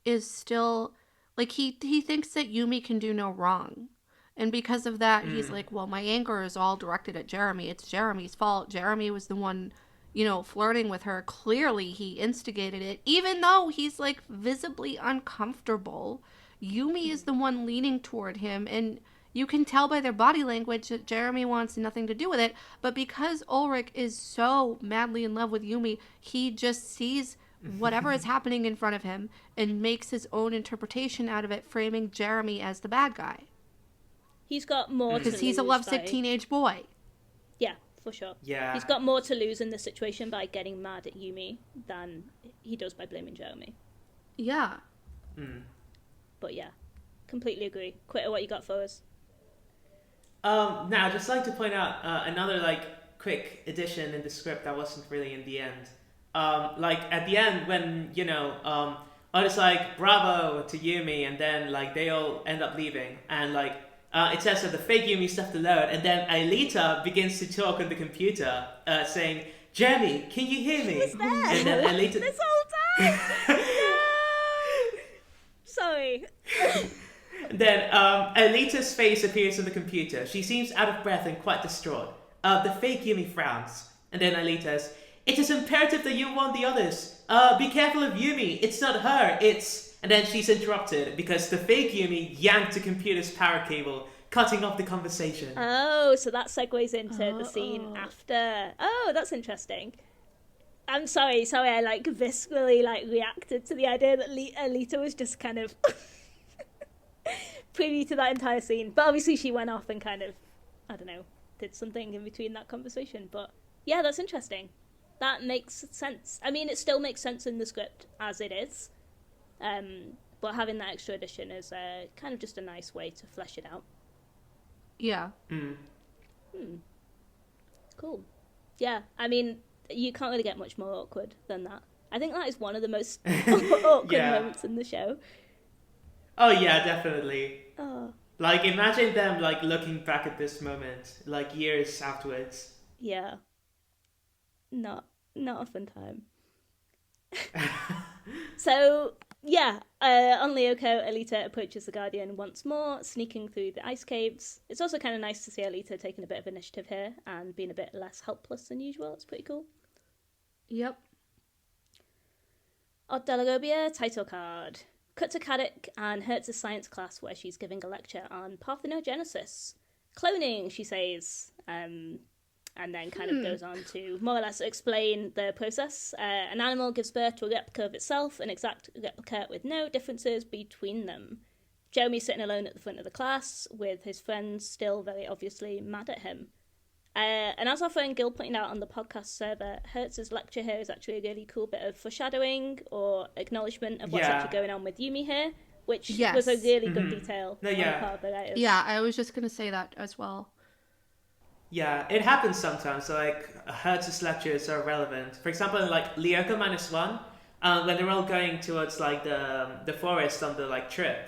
is still, like, he thinks that Yumi can do no wrong. And because of that, he's like, well, my anger is all directed at Jeremy. It's Jeremy's fault. Jeremy was the one, you know, flirting with her. Clearly, he instigated it. Even though he's, like, visibly uncomfortable, Yumi is the one leaning toward him. And you can tell by their body language that Jeremy wants nothing to do with it. But because Ulrich is so madly in love with Yumi, he just sees whatever is happening in front of him and makes his own interpretation out of it, framing Jeremy as the bad guy. He's got more to lose. Because he's a lovesick teenage boy. Yeah, for sure. Yeah. He's got more to lose in this situation by getting mad at Yumi than he does by blaming Jeremy. Yeah. But completely agree. Quitter, what you got for us? Now, I'd just like to point out another, like, quick addition in the script that wasn't really in the end. Like, at the end when, you know, I was like, bravo to Yumi, and then, like, they all end up leaving, and, like, it says that the fake Yumi's left alone, and then Aelita begins to talk on the computer, saying, Jeremy, can you hear me? She was there and then Aelita... this whole time! No! Sorry. And then Aelita's face appears on the computer. She seems out of breath and quite distraught. The fake Yumi frowns. And then Aelita says, it is imperative that you warn the others. Be careful of Yumi. It's not her, it's... And then she's interrupted because the fake Yumi yanked the computer's power cable, cutting off the conversation. Oh, so that segues into the scene after. Oh, that's interesting. I'm sorry, I like viscerally like reacted to the idea that Aelita was just kind of privy to that entire scene. But obviously she went off and kind of, I don't know, did something in between that conversation. But yeah, that's interesting. That makes sense. I mean, it still makes sense in the script as it is. But having that extra addition is kind of just a nice way to flesh it out. Yeah. Cool. Yeah, I mean, you can't really get much more awkward than that. I think that is one of the most awkward moments in the show. Oh, yeah, definitely. Oh. Like, imagine them, like, looking back at this moment, like, years afterwards. Yeah. Not a fun time. So... on Lyoko, Aelita approaches the Guardian once more, sneaking through the ice caves. It's also kind of nice to see Aelita taking a bit of initiative here and being a bit less helpless than usual. It's pretty cool. Yep. Odd Delagobia, title card. Cut to Caddick and Hertz's science class where she's giving a lecture on parthenogenesis. Cloning, she says. And then kind of goes on to more or less explain the process. An animal gives birth to a replica of itself, an exact replica with no differences between them. Jeremy's sitting alone at the front of the class, with his friends still very obviously mad at him. And as our friend Gill pointed out on the podcast server, Hertz's lecture here is actually a really cool bit of foreshadowing or acknowledgement of what's actually going on with Yumi here, which was a really good detail on the part of the writers. Yeah, I was just going to say that as well. Yeah, it happens sometimes. So, like, Hertz's lectures are relevant. For example, in, like, Lyoko -1, when they're all going towards, like, the forest on the, like, trip,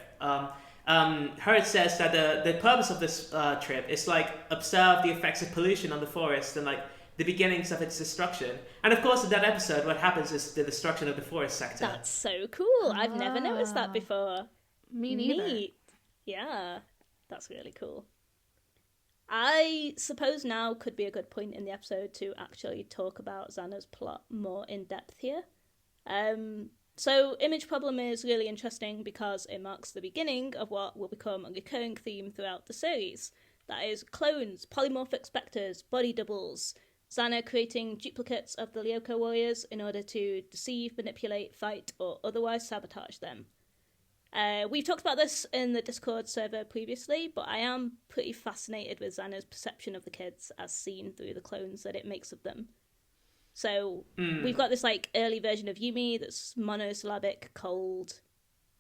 Hertz says that the purpose of this trip is, like, observe the effects of pollution on the forest and, like, the beginnings of its destruction. And, of course, in that episode, what happens is the destruction of the forest sector. That's so cool. I've never noticed that before. Me neither. Neat. Yeah, that's really cool. I suppose now could be a good point in the episode to actually talk about Xana's plot more in depth here. So image problem is really interesting because it marks the beginning of what will become a recurring theme throughout the series. That is clones, polymorphic spectres, body doubles, Xana creating duplicates of the Lyoko warriors in order to deceive, manipulate, fight, or otherwise sabotage them. We've talked about this in the Discord server previously, but I am pretty fascinated with Xana's perception of the kids as seen through the clones that it makes of them. So we've got this like early version of Yumi that's monosyllabic, cold,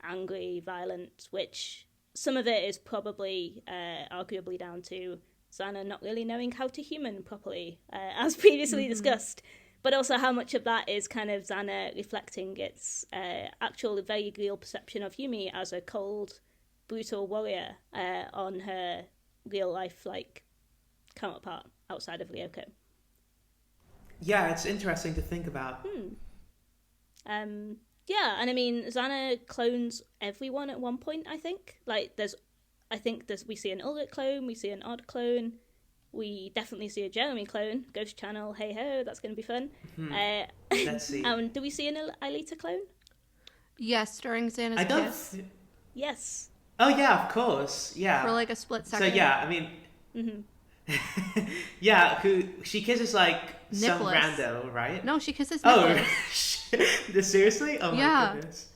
angry, violent, which some of it is probably arguably down to Xana not really knowing how to human properly, as previously discussed. But also how much of that is kind of Xana reflecting its actual very real perception of Yumi as a cold, brutal warrior on her real life like counterpart outside of Lyoko. Yeah, it's interesting to think about. Yeah, and I mean Xana clones everyone at one point. I think we see an Ulrich clone, we see an Odd clone. We definitely see a Jeremy clone. Ghost Channel, hey ho, that's going to be fun. Let's see. Do we see an Aelita clone? Yes, during Xana's kiss. Yes. Oh yeah, of course. Yeah. For like a split second. So yeah, I mean, yeah, she kisses like Nicholas. some rando, right? No, she kisses Nicholas. Oh, seriously? Oh my goodness.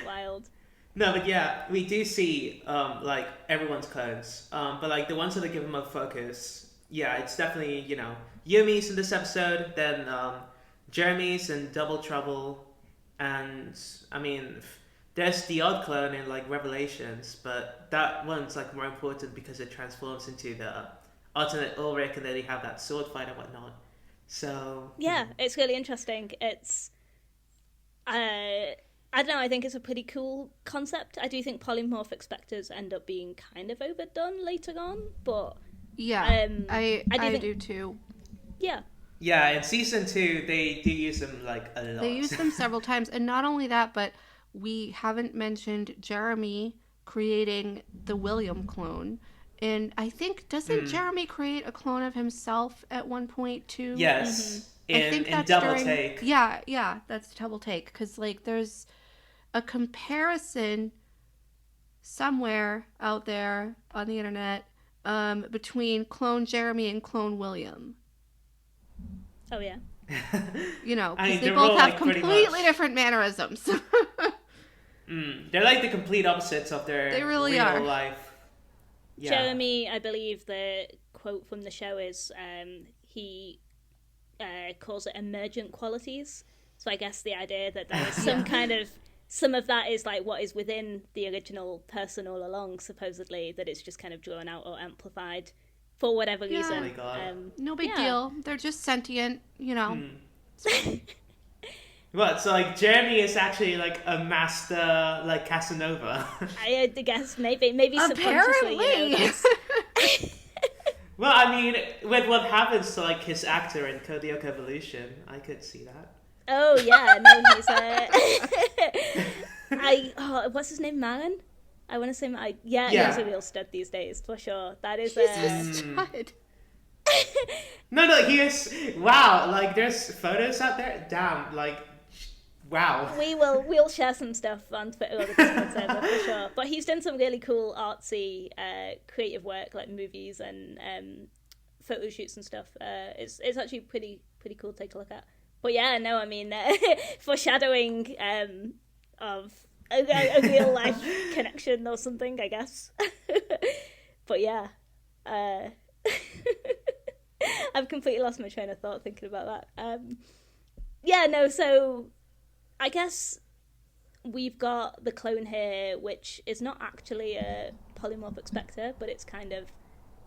Wild. No, but yeah, we do see like everyone's clones, but like the ones that are given more focus, yeah, it's definitely Yumi's in this episode, then Jeremy's in Double Trouble, and I mean there's the Odd clone in like Revelations, but that one's like more important because it transforms into the alternate Ulrich, and then they have that sword fight and whatnot. So yeah, it's really interesting. It's I don't know, I think it's a pretty cool concept. I do think polymorphic spectres end up being kind of overdone later on, but yeah, I do too. Yeah. Yeah, in season 2, they do use them like a lot. They use them several times, and not only that, but we haven't mentioned Jeremy creating the William clone. And I think, doesn't Jeremy create a clone of himself at one point too? Yes, I think in that's Double Take. Yeah, that's Double Take, because like there's a comparison somewhere out there on the internet between clone Jeremy and clone William. Oh yeah. Because they both have completely different mannerisms. They're like the complete opposites of their real life. Yeah. Jeremy, I believe the quote from the show is he calls it emergent qualities. So I guess the idea that there is some of that is like what is within the original person all along, supposedly, that it's just kind of drawn out or amplified for whatever reason. Oh my God. No big deal. They're just sentient, What? So like Jeremy is actually like a master like Casanova. I guess maybe subconsciously. Well, I mean, with what happens to like his actor in Code Lyoko Evolution, I could see that. Oh yeah, no, he's what's his name, Marin? I want to say he's a real stud these days for sure. That is a stud. No, he is. Wow, like there's photos out there. Damn, like wow. We'll share some stuff on Twitter or the Discord server for sure. But he's done some really cool artsy, creative work like movies and photo shoots and stuff. It's actually pretty cool to take a look at. But yeah, no, I mean, foreshadowing of a real life connection or something, I guess. But yeah. I've completely lost my train of thought thinking about that. Yeah, no, so I guess we've got the clone here, which is not actually a polymorphic spectre, but it's kind of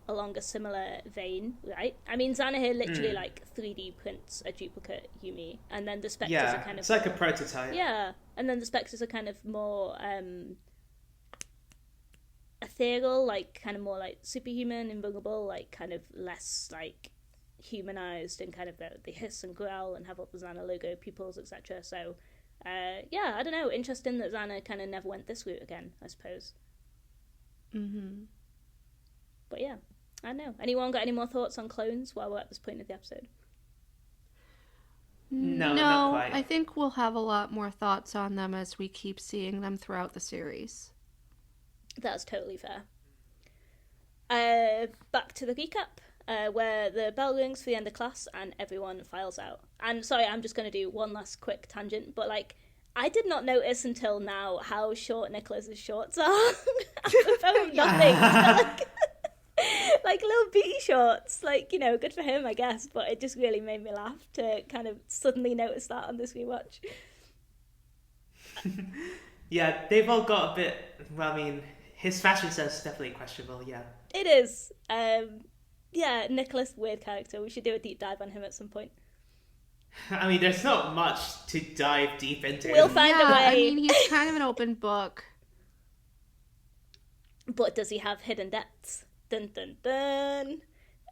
along a similar vein, right? I mean, Xana here literally like 3D prints a duplicate Yumi, and then the spectres are kind of... it's like a prototype. Yeah, and then the spectres are kind of more ethereal, like kind of more like superhuman, invulnerable, like kind of less like humanized, and kind of they hiss and growl and have all the Xana logo pupils, etc. So yeah, I don't know, interesting that Xana kind of never went this route again, I suppose. But yeah, I don't know. Anyone got any more thoughts on clones while we're at this point of the episode? No, not quite. I think we'll have a lot more thoughts on them as we keep seeing them throughout the series. That's totally fair. Back to the recap, where the bell rings for the end of class and everyone files out. And sorry, I'm just going to do one last quick tangent, but like, I did not notice until now how short Nicholas's shorts are. From nothing. Like little beady shorts, like, you know, good for him, I guess, but it just really made me laugh to kind of suddenly notice that on this rewatch. Yeah, they've all got a bit, well, I mean, his fashion sense is definitely questionable, yeah. It is. Yeah, Nicholas, weird character. We should do a deep dive on him at some point. I mean, there's not much to dive deep into. We'll find a way. I mean, he's kind of an open book. But does he have hidden depths? Dun dun dun.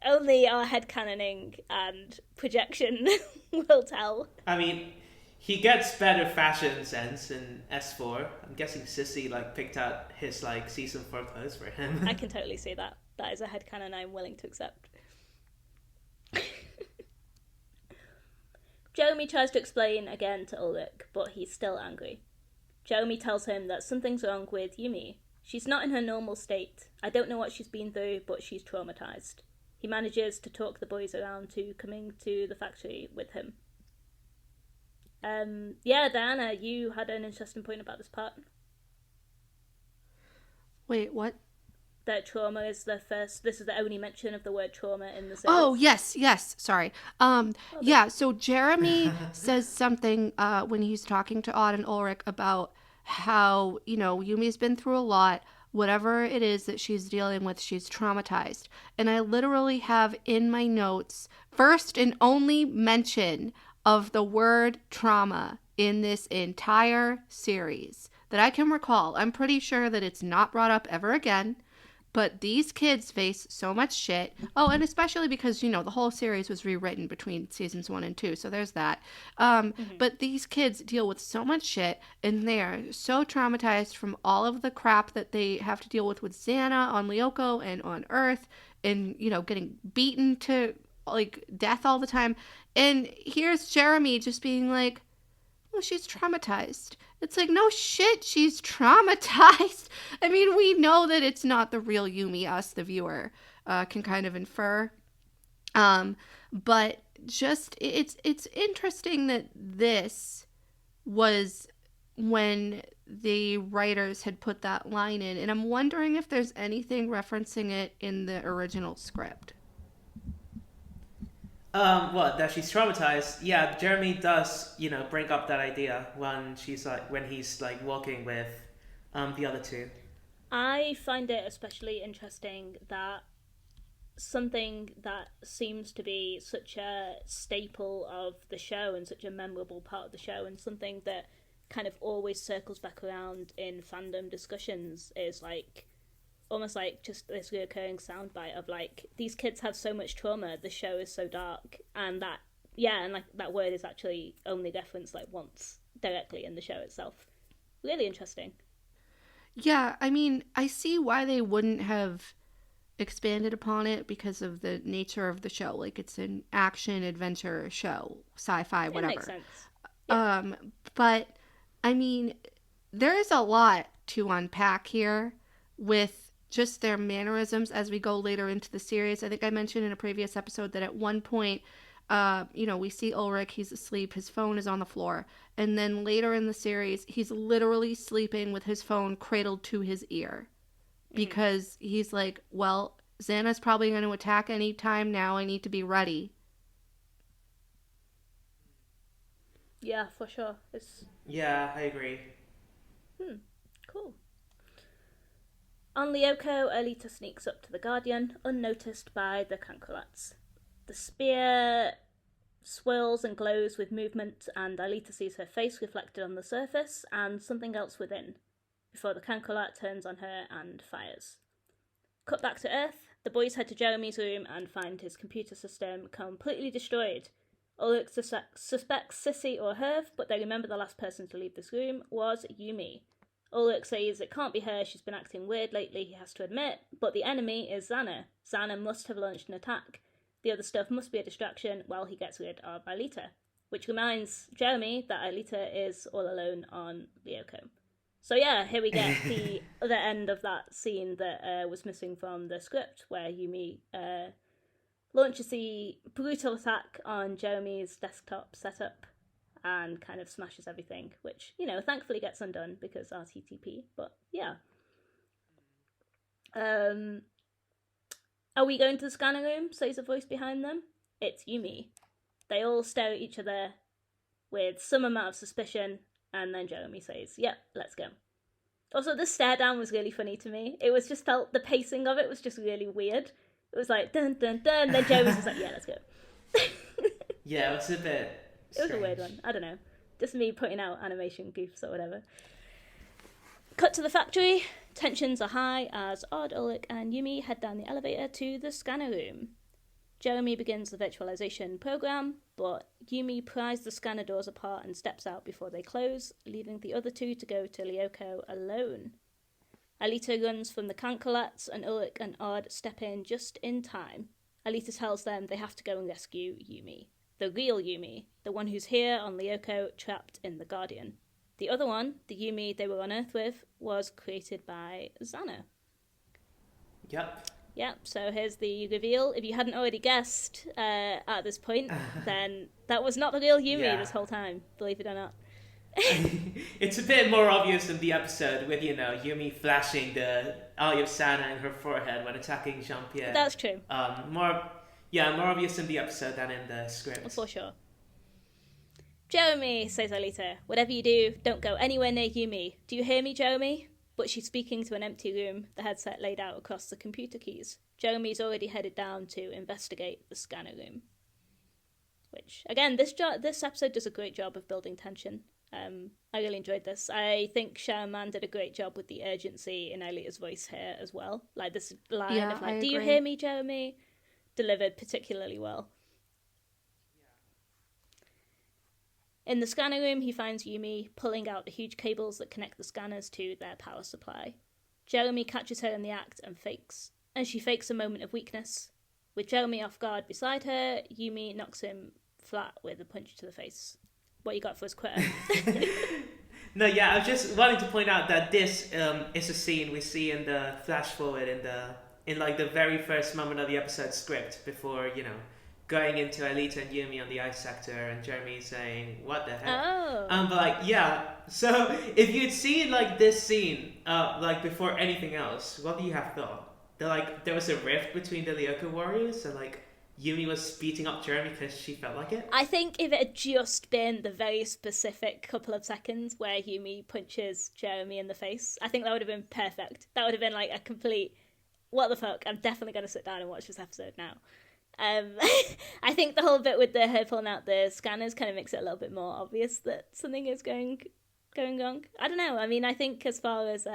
Only our headcanoning and projection will tell. I mean, he gets better fashion sense in S4. I'm guessing Sissy like picked out his like season 4 clothes for him. I can totally see that. That is a headcanon I'm willing to accept. Jeremy tries to explain again to Ulrich, but he's still angry. Jeremy tells him that something's wrong with Yumi. She's not in her normal state. I don't know what she's been through, but she's traumatized. He manages to talk the boys around to coming to the factory with him. Yeah, Dianna, you had an interesting point about this part. Wait, what? That trauma is this is the only mention of the word trauma in the series. Oh, yes, sorry. Yeah, so Jeremy says something when he's talking to Odd and Ulrich about how, you know, Yumi's been through a lot. Whatever it is that she's dealing with, she's traumatized. And I literally have in my notes, first and only mention of the word trauma in this entire series that I can recall. I'm pretty sure that it's not brought up ever again. But these kids face so much shit. Oh, and especially because, you know, the whole series was rewritten between seasons 1 and 2. So there's that. But these kids deal with so much shit. And they are so traumatized from all of the crap that they have to deal with Xana on Lyoko and on Earth. And, you know, getting beaten to, like, death all the time. And here's Jeremy just being like, well, she's traumatized. It's like, no shit, she's traumatized. I mean, we know that it's not the real Yumi, us, the viewer, can kind of infer. But just, it's interesting that this was when the writers had put that line in. And I'm wondering if there's anything referencing it in the original script. Well, that she's traumatized. Yeah, Jeremy does, you know, bring up that idea when he's walking with the other two. I find it especially interesting that something that seems to be such a staple of the show and such a memorable part of the show, and something that kind of always circles back around in fandom discussions, is like almost like just this reoccurring soundbite of like, these kids have so much trauma, the show is so dark, and that, yeah, and like that word is actually only referenced like once directly in the show itself. Really interesting. Yeah, I mean, I see why they wouldn't have expanded upon it because of the nature of the show. Like, it's an action adventure show, sci-fi, whatever. It makes sense. Yeah. But I mean, there is a lot to unpack here with just their mannerisms as we go later into the series. I think I mentioned in a previous episode that at one point, you know, we see Ulrich, he's asleep, his phone is on the floor. And then later in the series, he's literally sleeping with his phone cradled to his ear. Because he's like, well, Xana's probably going to attack any time now. I need to be ready. Yeah, for sure. Yeah, I agree. Cool. On Lyoko, Alita sneaks up to the Guardian, unnoticed by the Cancolats. The spear swirls and glows with movement, and Alita sees her face reflected on the surface and something else within, before the Cancolat turns on her and fires. Cut back to Earth, the boys head to Jeremy's room and find his computer system completely destroyed. Ulrich suspects Sissy or Herv, but they remember the last person to leave this room was Yumi. Ulrich says it can't be her, she's been acting weird lately, he has to admit, but the enemy is Xana. Xana must have launched an attack. The other stuff must be a distraction while he gets rid of Alita, which reminds Jeremy that Alita is all alone on Lyoko. So yeah, here we get the other end of that scene that was missing from the script, where Yumi launches the brutal attack on Jeremy's desktop setup and kind of smashes everything, which, you know, thankfully gets undone because RTTP, but yeah. Are we going to the scanner room? Says a voice behind them. It's Yumi. They all stare at each other with some amount of suspicion, and then Jeremy says, yep, let's go. Also, the stare down was really funny to me. It was just the pacing of it was just really weird. It was like, dun, dun, dun, and then Jeremy's just like, yeah, let's go. Yeah, it was a bit strange. It was a weird one. I don't know. Just me putting out animation goofs or whatever. Cut to the factory. Tensions are high as Odd, Ulrich, and Yumi head down the elevator to the scanner room. Jeremy begins the virtualization program, but Yumi pries the scanner doors apart and steps out before they close, leaving the other two to go to Lyoko alone. Alita runs from the Cancolats, and Ulrich and Odd step in just in time. Alita tells them they have to go and rescue Yumi. The real Yumi, the one who's here on Lyoko, trapped in the Guardian. The other one, the Yumi they were on Earth with, was created by Xana. Yep, so here's the reveal. If you hadn't already guessed at this point, then that was not the real Yumi this whole time, believe it or not. It's a bit more obvious in the episode with, you know, Yumi flashing the eye of Sana in her forehead when attacking Jean-Pierre. That's true. More obvious in the episode than in the script. For sure. Jeremy, says Alita, whatever you do, don't go anywhere near Yumi. Do you hear me, Jeremy? But she's speaking to an empty room, the headset laid out across the computer keys. Jeremy's already headed down to investigate the scanner room. Which, again, this episode does a great job of building tension. I really enjoyed this. I think Sherman did a great job with the urgency in Alita's voice here as well. Like this line of like, do you hear me, Jeremy? Delivered particularly well. In the scanner room, he finds Yumi pulling out the huge cables that connect the scanners to their power supply. Jeremy catches her in the act and she fakes a moment of weakness. With Jeremy off guard beside her, Yumi knocks him flat with a punch to the face. What you got for us, Quitter? No, yeah, I was just wanting to point out that this is a scene we see in the flash forward in like the very first moment of the episode script before, you know, going into Alita and Yumi on the ice sector and Jeremy saying, what the heck? Oh. But like, yeah, so if you'd seen like this scene, like before anything else, what do you have thought? There was a rift between the Lyoko warriors and like Yumi was beating up Jeremy because she felt like it? I think if it had just been the very specific couple of seconds where Yumi punches Jeremy in the face, I think that would have been perfect. That would have been like a complete, what the fuck, I'm definitely going to sit down and watch this episode now. I think the whole bit with her pulling out the scanners kind of makes it a little bit more obvious that something is going wrong. I don't know. I mean, I think as far as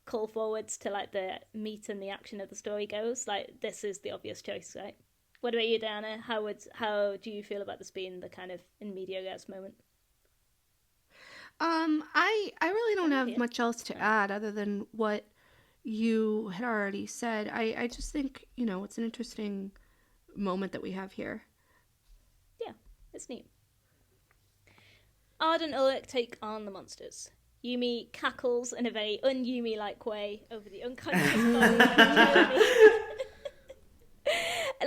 call forwards to like the meat and the action of the story goes, like this is the obvious choice, right? What about you, Dianna? How do you feel about this being the kind of in media res moment? I really don't have much else to add other than what you had already said. I just think, you know, it's an interesting moment that we have here. Yeah, it's neat. Ard and Ulrich take on the monsters. Yumi cackles in a very un-Yumi-like way over the unconscious body of Jeremy.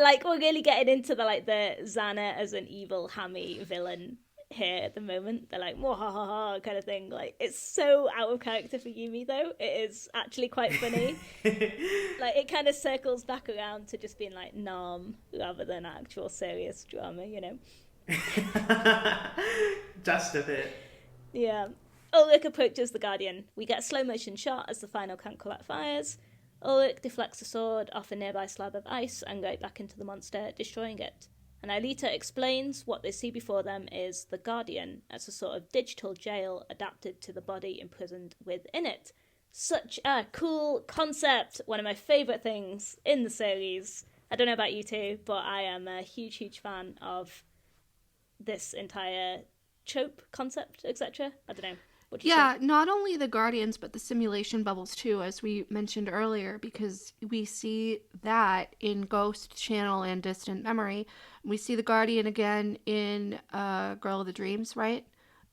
Like, we're really getting into the Xana as an evil, hammy villain here at the moment. They're like, ha ha ha kind of thing. Like, it's so out of character for Yumi, though. It is actually quite funny. Like, it kind of circles back around to just being like Nam rather than actual serious drama, you know? Just a bit. Yeah. Ulrich approaches the Guardian. We get a slow motion shot as the final Kankalat fires. Ulrich deflects a sword off a nearby slab of ice and right back into the monster, destroying it. And Aelita explains what they see before them is the Guardian as a sort of digital jail adapted to the body imprisoned within it. Such a cool concept! One of my favourite things in the series. I don't know about you two, but I am a huge, huge fan of this entire trope, concept, etc. I don't know. Yeah, not only the Guardians, but the simulation bubbles too, as we mentioned earlier, because we see that in Ghost Channel and Distant Memory. We see the Guardian again in Girl of the Dreams, right?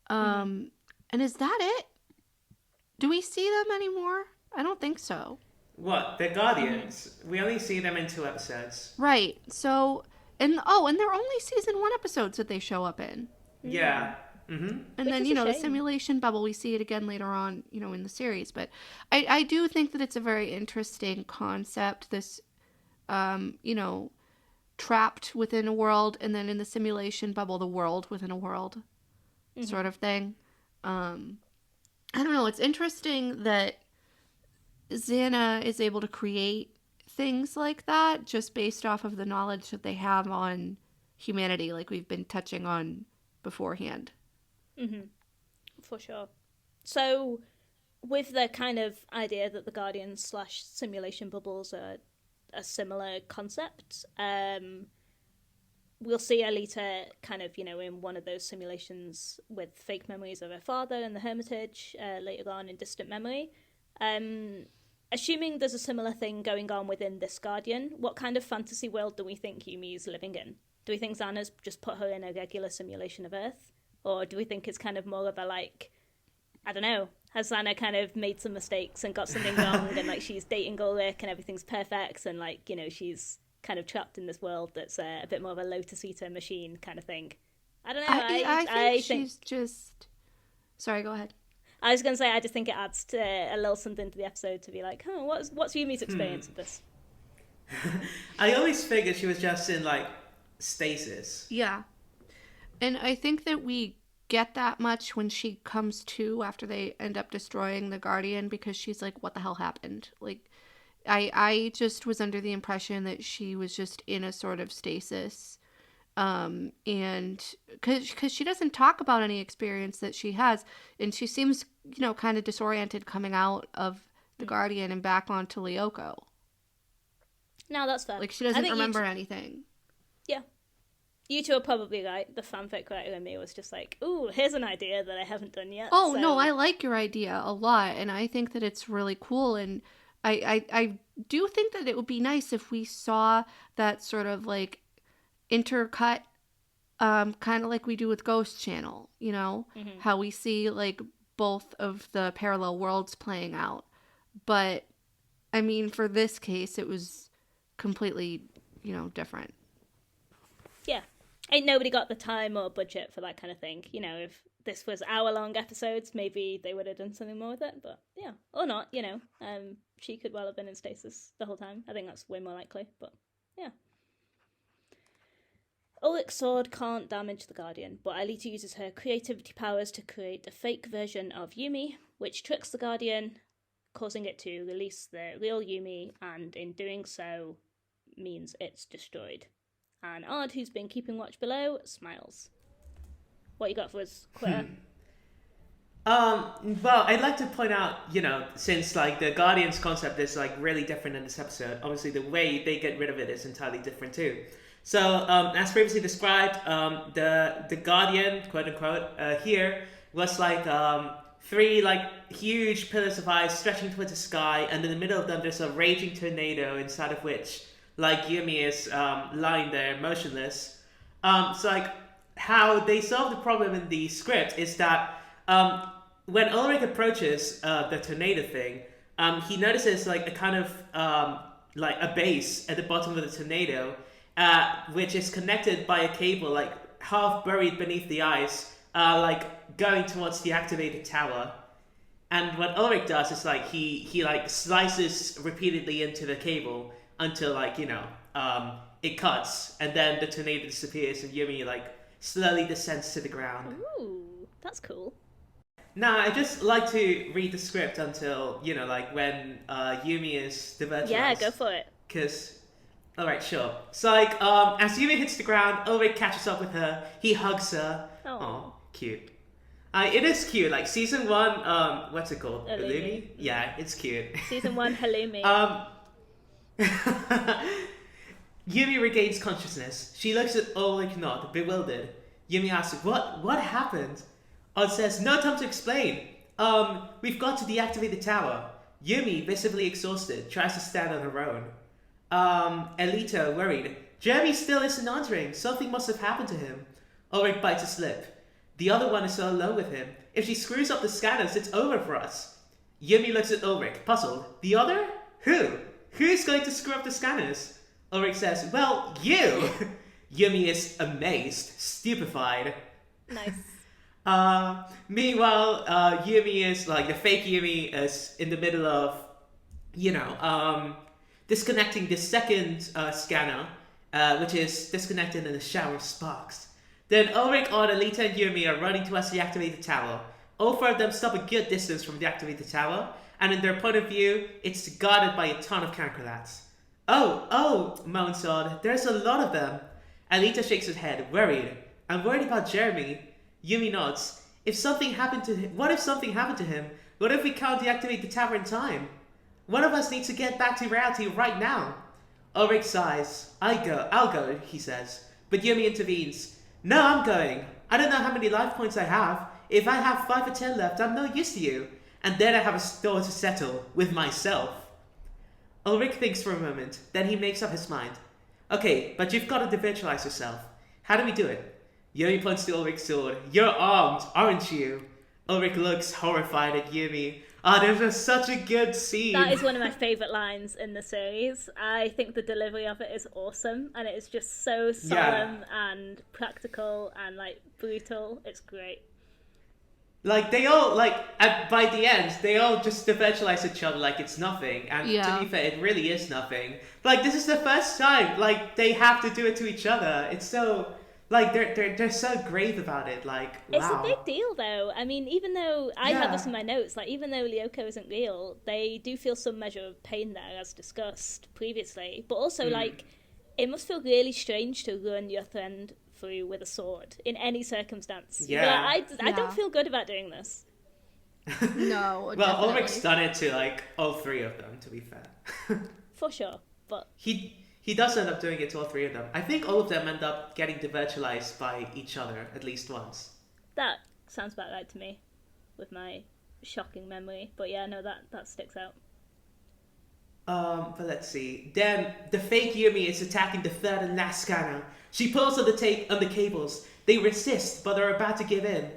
And is that it? Do we see them anymore? I don't think so. What? The Guardians? We only see them in 2 episodes. Right. So, and they're only season 1 episodes that they show up in. Yeah. And then, the simulation bubble, we see it again later on, in the series. But I do think that it's a very interesting concept, this, trapped within a world, and then in the simulation bubble, the world within a world sort of thing. I don't know. It's interesting that Xana is able to create things like that just based off of the knowledge that they have on humanity, like we've been touching on beforehand. For sure. So, with the kind of idea that the Guardians / simulation bubbles are a similar concept, we'll see Aelita kind of, in one of those simulations with fake memories of her father in the Hermitage later on in Distant Memory. Assuming there's a similar thing going on within this Guardian, what kind of fantasy world do we think Yumi is living in? Do we think Xana's just put her in a regular simulation of Earth? Or do we think it's kind of more of a, like, I don't know, has Xana kind of made some mistakes and got something wrong and, like, she's dating Ulrich and everything's perfect and, like, she's kind of trapped in this world that's a bit more of a Lotus Eater machine kind of thing? I don't know. I think she's just... Sorry, go ahead. I was going to say, I just think it adds to a little something to the episode to be like, what's Yumi's experience of this? I always figured she was just in, like, stasis. Yeah. And I think that we get that much when she comes to after they end up destroying the Guardian, because she's like, what the hell happened? Like, I just was under the impression that she was just in a sort of stasis. And because she doesn't talk about any experience that she has, and she seems, kind of disoriented coming out of the Guardian and back onto Lyoko. No, that's fair. Like, she doesn't remember anything. Yeah. You two are probably right. The fanfic writer in me was just like, ooh, here's an idea that I haven't done yet. Oh, so... no, I like your idea a lot, and I think that it's really cool, and I do think that it would be nice if we saw that sort of, like, intercut, kind of like we do with Ghost Channel, how we see, like, both of the parallel worlds playing out. But, I mean, for this case, it was completely, different. Yeah. Ain't nobody got the time or budget for that kind of thing. If this was hour-long episodes, maybe they would have done something more with it, but yeah. Or not, she could well have been in stasis the whole time. I think that's way more likely, but yeah. Ulrich's sword can't damage the Guardian, but Aelita uses her creativity powers to create a fake version of Yumi, which tricks the Guardian, causing it to release the real Yumi, and in doing so means it's destroyed. And Odd, who's been keeping watch below, smiles. What you got for us, Quitter? Well, I'd like to point out, since, like, the Guardians concept is, like, really different in this episode, obviously the way they get rid of it is entirely different too. So, as previously described, the Guardian, quote-unquote, here was, like, 3, like, huge pillars of ice stretching towards the sky, and in the middle of them there's a raging tornado inside of which, like, Yumi is lying there motionless. So, like, how they solve the problem in the script is that when Ulrich approaches the tornado thing, he notices, like, a kind of, like, a base at the bottom of the tornado, which is connected by a cable, like, half buried beneath the ice, like going towards the activated tower. And what Ulrich does is like he like slices repeatedly into the cable until like it cuts, and then the tornado disappears, and Yumi like slowly descends to the ground. Ooh, that's cool. Now I just like to read the script until like when Yumi is divulged. Yeah, go for it. Cause, all right, sure. So like as Yumi hits the ground, Ulrich catches up with her. He hugs her. Oh, cute. It is cute. Like season 1, what's it called? Halloumi? Yeah, it's cute. Season 1 Halloumi. Yumi regains consciousness. She looks at Ulrich Nod, bewildered. Yumi asks, What happened? Odd says, no time to explain. We've got to deactivate the tower. Yumi, visibly exhausted, tries to stand on her own. Elita, worried. Jeremy still isn't answering. Something must have happened to him. Ulrich bites his lip. The other one is so alone with him. If she screws up the scanners, it's over for us. Yumi looks at Ulrich, puzzled. The other? Who? Who's going to screw up the scanners? Ulrich says, well, you! Yumi is amazed, stupefied. Nice. Meanwhile, Yumi is, like, the fake Yumi is in the middle of, disconnecting the second scanner, which is disconnected in a shower of sparks. Then Ulrich, Odd, Alita, and Yumi are running towards the activated tower. All 4 of them stop a good distance from the activated tower, and in their point of view, it's guarded by a ton of Kankralats. Oh, moans Odd, there's a lot of them. Alita shakes her head, worried. I'm worried about Jeremy. Yumi nods. What if something happened to him? What if we can't deactivate the tower in time? One of us needs to get back to reality right now. Ulrich sighs. I'll go, he says. But Yumi intervenes. No, I'm going. I don't know how many life points I have. If I have 5 or 10 left, I'm no use to you. And then I have a score to settle with myself. Ulrich thinks for a moment, then he makes up his mind. Okay, but you've got to devisualize yourself. How do we do it? Yumi points to Ulrich's sword. You're armed, aren't you? Ulrich looks horrified at Yumi. This was such a good scene. That is one of my favourite lines in the series. I think the delivery of it is awesome, and it is just so solemn and practical and like brutal. It's great. Like they all by the end they all just devisualize each other like it's nothing, and to be fair, it really is nothing. Like this is the first time like they have to do it to each other. It's so like they're so grave about it. Like it's a big deal though. I mean, even though I have this in my notes, like even though Lyoko isn't real, they do feel some measure of pain there, as discussed previously. But also like it must feel really strange to run your friend through with a sword in any circumstance. Yeah, I don't feel good about doing this. No. Well, Ulrich's done it to like all 3 of them. To be fair, for sure, but he does end up doing it to all 3 of them. I think all of them end up getting devisualized by each other at least once. That sounds about right to me, with my shocking memory. But yeah, no, that sticks out. But let's see. Then the fake Yumi is attacking the 3rd and last scanner. She pulls on the cables. They resist, but are about to give in.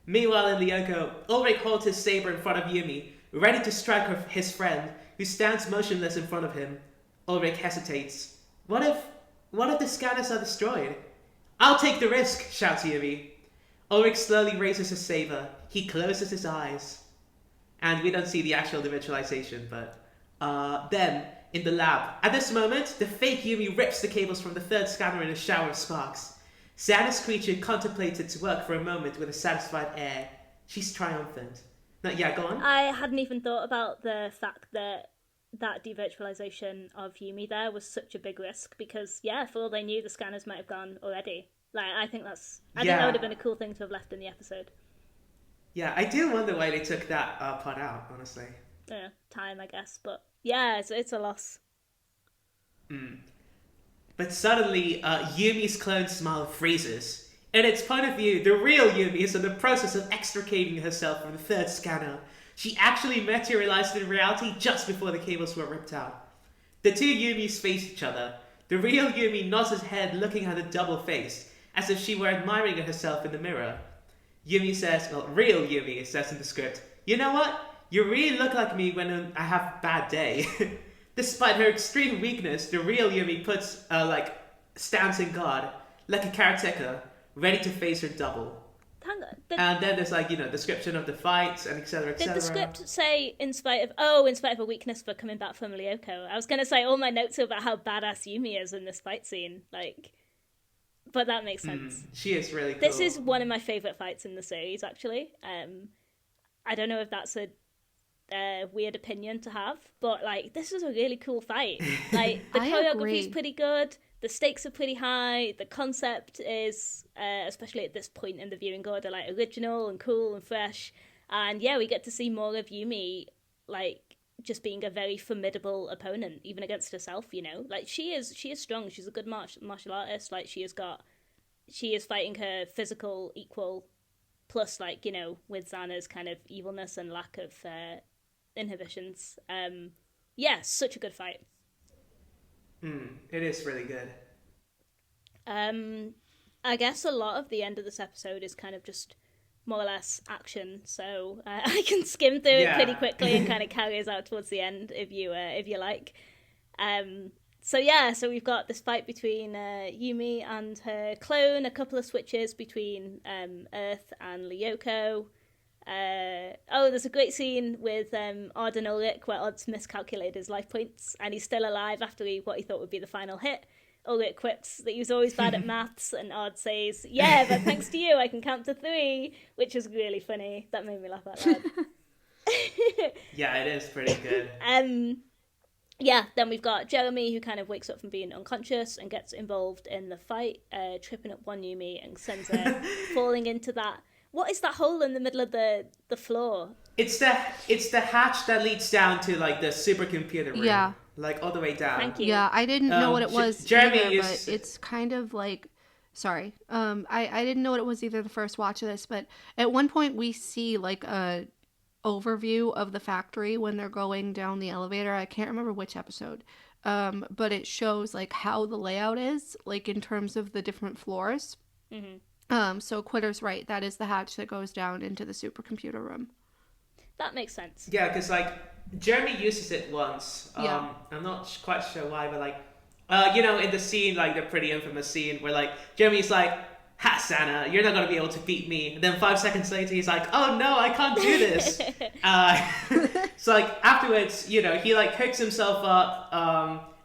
Meanwhile, in Lyoko, Ulrich holds his saber in front of Yumi, ready to strike his friend, who stands motionless in front of him. Ulrich hesitates. What if the scanners are destroyed? I'll take the risk, shouts Yumi. Ulrich slowly raises his saber. He closes his eyes. And we don't see the actual devisualization, but then, in the lab, at this moment, the fake Yumi rips the cables from the 3rd scanner in a shower of sparks. Xana's creature contemplates its work for a moment with a satisfied air. She's triumphant. No, yeah, go on. I hadn't even thought about the fact that devirtualization of Yumi there was such a big risk, because, yeah, for all they knew, the scanners might have gone already. Like, I think that would have been a cool thing to have left in the episode. Yeah, I do wonder why they took that part out, honestly. Yeah, time, I guess, but yeah, it's a loss. But suddenly, Yumi's clone smile freezes. In its point of view, the real Yumi is in the process of extricating herself from the 3rd scanner. She actually materialized in reality just before the cables were ripped out. The 2 Yumis face each other. The real Yumi nods his head, looking at a double face, as if she were admiring herself in the mirror. Yumi says, real Yumi says in the script, you know what? You really look like me when I have a bad day. Despite her extreme weakness, the real Yumi stands in guard, like a karateka, ready to face her double. And then there's like, description of the fights and etc. Did etc. the script say in spite of a weakness for coming back from Lyoko? I was going to say all my notes are about how badass Yumi is in this fight scene, but that makes sense. She is really cool. This is one of my favourite fights in the series, actually. I don't know if that's a weird opinion to have, but this is a really cool fight. The choreography is pretty good. The stakes are pretty high. The concept is, especially at this point in the viewing order, original and cool and fresh. And yeah, we get to see more of Yumi, just being a very formidable opponent, even against herself. She is strong. She's a good martial artist. She is fighting her physical equal, plus with Xana's kind of evilness and lack of inhibitions. Such a good fight. It is really good. I guess a lot of the end of this episode is kind of just more or less action, so I can skim through it pretty quickly and kind of carry us out towards the end if you like. So we've got this fight between Yumi and her clone, a couple of switches between Earth and Lyoko. There's a great scene with Odd and Ulrich where Odd's miscalculated his life points and he's still alive after what he thought would be the final hit. Ulrich quips that he was always bad at maths, and Odd says, "Yeah, but thanks to you I can count to 3," which is really funny. That made me laugh out loud. Yeah, it is pretty good. Then we've got Jeremy, who kind of wakes up from being unconscious and gets involved in the fight, tripping up one Yumi and sends her falling into that. What is that hole in the middle of the floor? It's the hatch that leads down to the supercomputer room. Yeah. All the way down. Thank you. Yeah, I didn't know what it was Jeremy either, but it's kind of sorry. I didn't know what it was either the first watch of this, but at one point we see a overview of the factory when they're going down the elevator. I can't remember which episode. But it shows how the layout is, in terms of the different floors. Mm-hmm. So Quitter's right. That is the hatch that goes down into the supercomputer room. That makes sense. Yeah, because Jeremy uses it once. I'm not quite sure why, but in the scene, the pretty infamous scene where Jeremy's "Ha, Sana, you're not gonna be able to beat me." And then 5 seconds later, he's "Oh no, I can't do this." So afterwards, he hooks himself up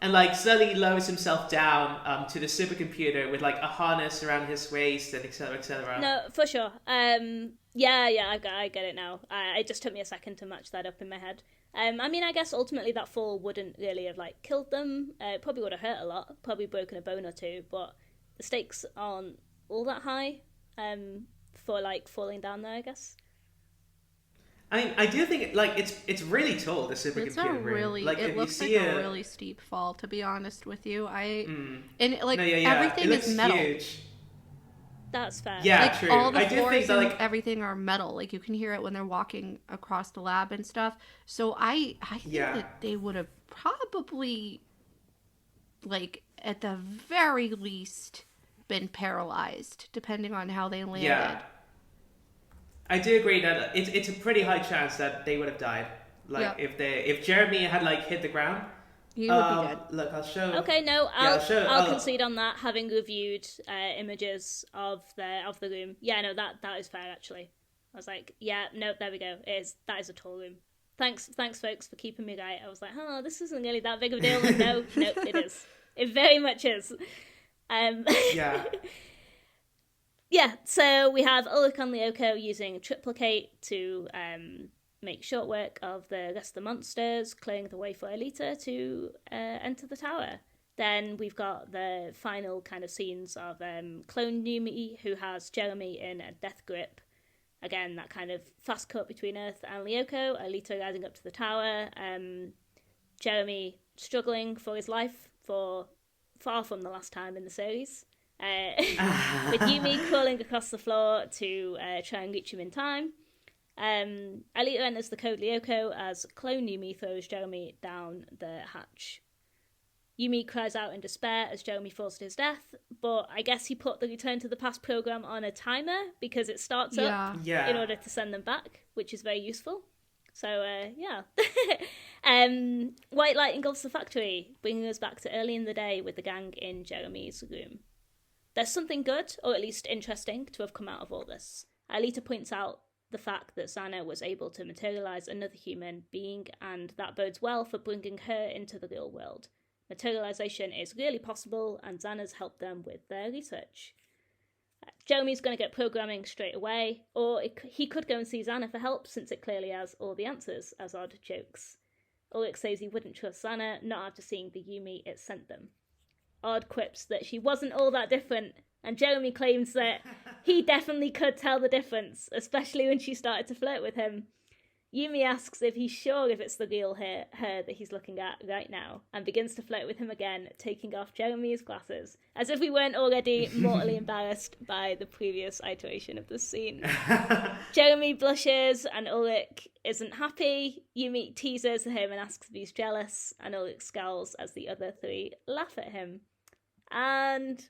and slowly lowers himself down to the supercomputer with a harness around his waist and etc. etc. No, for sure. I get it now. It just took me a second to match that up in my head. I guess ultimately that fall wouldn't really have killed them. It probably would have hurt a lot, probably broken a bone or two, but the stakes aren't all that high for falling down there, I guess. I do think it's really tall, the supercomputer It's a really room. it looks like a really steep fall, to be honest with you. Everything is metal. Huge. That's fair. Yeah, true. All the I do floors think that, and everything are metal. You can hear it when they're walking across the lab and stuff. So I think that they would have probably at the very least been paralyzed, depending on how they landed. Yeah. I do agree that it's a pretty high chance that they would have died. If Jeremy had hit the ground, he would be dead. Look, I'll show. Okay, no, I'll concede on that. Having reviewed images of the room, yeah, no, that is fair actually. I was there we go. That is a tall room. Thanks, folks, for keeping me right. I was this isn't really that big of a deal. And no, it is. It very much is. Yeah. Yeah, so we have Ulrich and Lyoko using triplicate to make short work of the rest of the monsters, clearing the way for Alita to enter the tower. Then we've got the final kind of scenes of clone Yumi, who has Jeremy in a death grip. Again, that kind of fast cut between Earth and Lyoko, Alita rising up to the tower, Jeremy struggling for his life for far from the last time in the series. With Yumi crawling across the floor to try and reach him in time. Alita enters the Code Lyoko as clone Yumi throws Jeremy down the hatch. Yumi cries out in despair as Jeremy falls to his death, but I guess he put the Return to the Past program on a timer because it starts up in order to send them back, which is very useful. So, white light engulfs the factory, bringing us back to early in the day with the gang in Jeremy's room. There's something good, or at least interesting, to have come out of all this. Alita points out the fact that Xana was able to materialize another human being, and that bodes well for bringing her into the real world. Materialization is really possible, and Xana's helped them with their research. Jeremy's going to get programming straight away, or he could go and see Xana for help, since it clearly has all the answers, as Odd jokes. Ulrich says he wouldn't trust Xana, not after seeing the Yumi it sent them. Odd quips that she wasn't all that different, and Jeremy claims that he definitely could tell the difference, especially when she started to flirt with him. Yumi asks if he's sure if it's the real her that he's looking at right now, and begins to flirt with him again, taking off Jeremy's glasses, as if we weren't already mortally embarrassed by the previous iteration of this scene. Jeremy blushes, and Ulrich isn't happy. Yumi teases him and asks if he's jealous, and Ulrich scowls as the other three laugh at him. And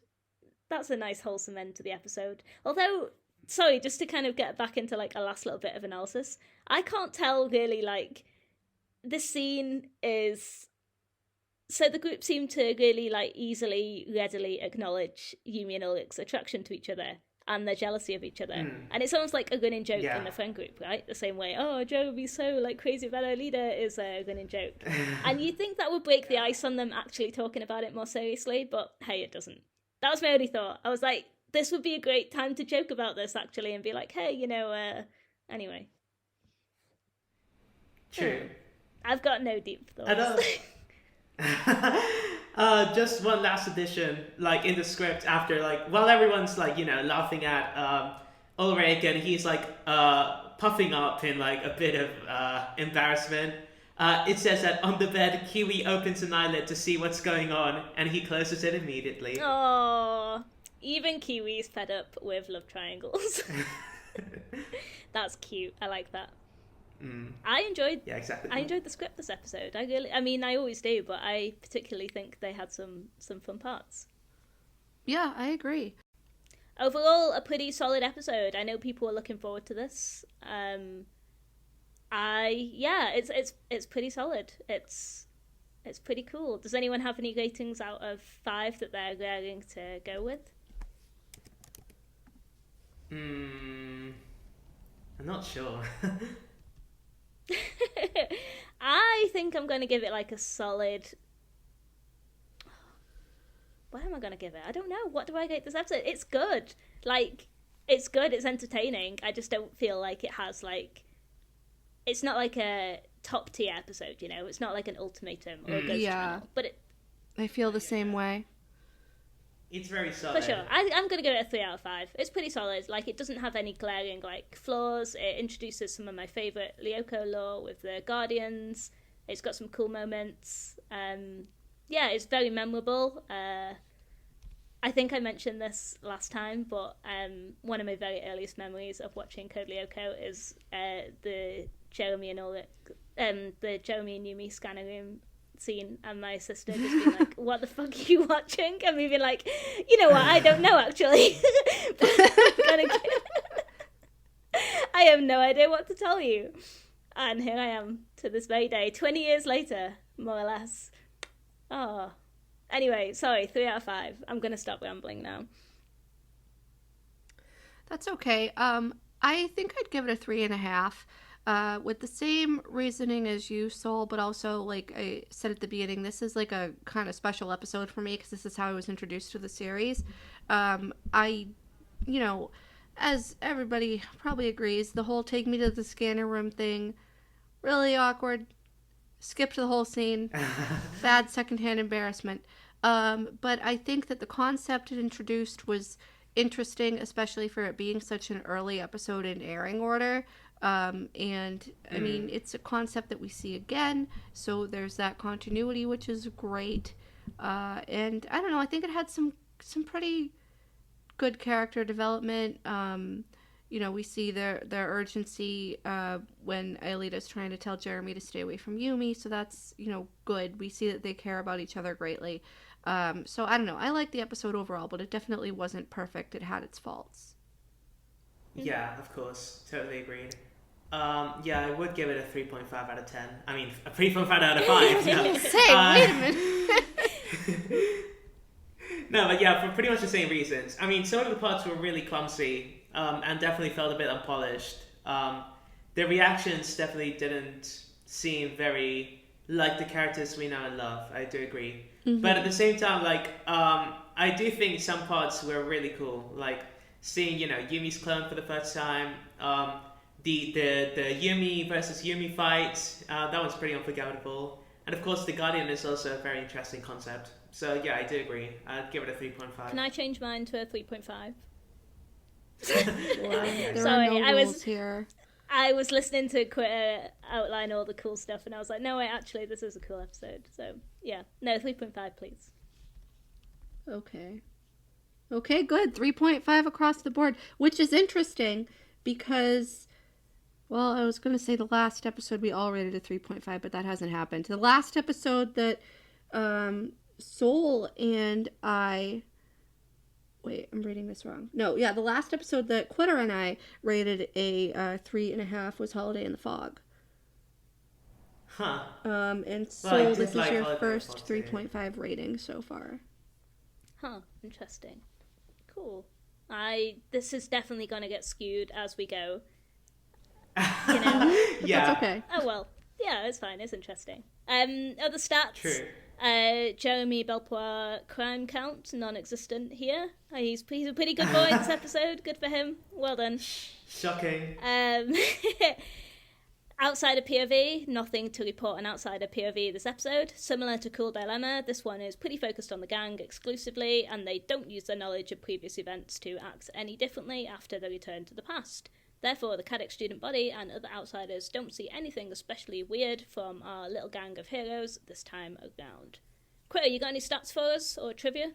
that's a nice wholesome end to the episode. Although, sorry, just to kind of get back into like a last little bit of analysis, I can't tell really, like, this scene is... So the group seem to really, like, readily acknowledge Yumi and Ulrich's attraction to each other and their jealousy of each other. And it's almost like a running joke in the friend group, right? The same way, oh, Joe would be so, like, crazy about our leader is a running joke. And you'd think that would break the ice on them actually talking about it more seriously, but hey, it doesn't. That was my only thought. I was like, this would be a great time to joke about this, actually, and be like, hey, anyway. True. I've got no deep thoughts. Just one last addition, like in the script after, like, while everyone's like, laughing at Ulrich, and he's like puffing up in like a bit of embarrassment. It says that on the bed, Kiwi opens an eyelid to see what's going on, and he closes it immediately. Oh, even Kiwi's fed up with love triangles. That's cute. I like that. I enjoyed the script this episode. I always do, but I particularly think they had some fun parts. Yeah, I agree. Overall, a pretty solid episode. I know people are looking forward to this. It's pretty solid. It's pretty cool. Does anyone have any ratings out of 5 that they're going to go with? I'm not sure. I think I'm going to give it like a solid... What am I going to give it? I don't know. What do I rate this episode? It's good. Like, it's good. It's entertaining. I just don't feel like it has, like... It's not like a top tier episode, It's not like an ultimatum or a ghost channel. But I feel the same way. It's very solid. For sure. I'm going to give it a 3 out of 5. It's pretty solid. Like, it doesn't have any glaring, like, flaws. It introduces some of my favourite Lyoko lore with the Guardians. It's got some cool moments. It's very memorable. I think I mentioned this last time, but one of my very earliest memories of watching Code Lyoko is the Jeremy and Yumi scanning room scene, and my sister just being like, what the fuck are you watching? And me being like, you know what, I don't know actually. I have no idea what to tell you. And here I am to this very day, 20 years later, more or less. Oh. Anyway, sorry, 3 out of 5. I'm going to stop rambling now. That's okay. I think I'd give it a 3.5. With the same reasoning as you, Soul, but also, like I said at the beginning, this is like a kind of special episode for me because this is how I was introduced to the series. As everybody probably agrees, the whole take me to the scanner room thing, really awkward. Skipped the whole scene. Bad secondhand embarrassment. But I think that the concept it introduced was interesting, especially for it being such an early episode in airing order. I mean, it's a concept that we see again, so there's that continuity, which is great. And I don't know, I think it had some pretty good character development. We see their urgency when Aelita's trying to tell Jeremy to stay away from Yumi, so that's, good. We see that they care about each other greatly. So I don't know, I like the episode overall, but it definitely wasn't perfect. It had its faults. Yeah, of course. Totally agreed. I would give it a 3.5 out of 10. I mean, a 3.5 out of 5. No. Say, wait a minute. No, but yeah, for pretty much the same reasons. I mean, some of the parts were really clumsy, and definitely felt a bit unpolished. The reactions definitely didn't seem very like the characters we know and love. I do agree. But at the same time, like, I do think some parts were really cool. Like seeing, Yumi's clone for the first time. The Yumi versus Yumi fight, that was pretty unforgettable. And of course, the Guardian is also a very interesting concept. So yeah, I do agree. I'd give it a 3.5. Can I change mine to a 3.5? There Sorry, are no rules here. I was listening to Quitter outline all the cool stuff, and I was like, no, wait, actually, this is a cool episode. So yeah, no, 3.5, please. Okay, good. 3.5 across the board, which is interesting because, well, I was going to say the last episode we all rated a 3.5, but that hasn't happened. The last episode that Soul and I... Wait, I'm reading this wrong. No, yeah, the last episode that Quitter and I rated a 3.5 was Holiday in the Fog. Huh. And Soul, this is your first 3.5 rating so far. Huh, interesting. Cool. This is definitely going to get skewed as we go. Yeah. That's okay. Oh, well. Yeah, it's fine. It's interesting. Other stats. True. Jeremy Belpois crime count, non-existent here. He's a pretty good boy in this episode. Good for him. Well done. Shocking. Outsider POV, nothing to report on outsider POV this episode. Similar to Cool Dilemma, this one is pretty focused on the gang exclusively, and they don't use their knowledge of previous events to act any differently after they return to the past. Therefore, the Cadec student body and other outsiders don't see anything especially weird from our little gang of heroes this time around. Quitter, you got any stats for us, or trivia?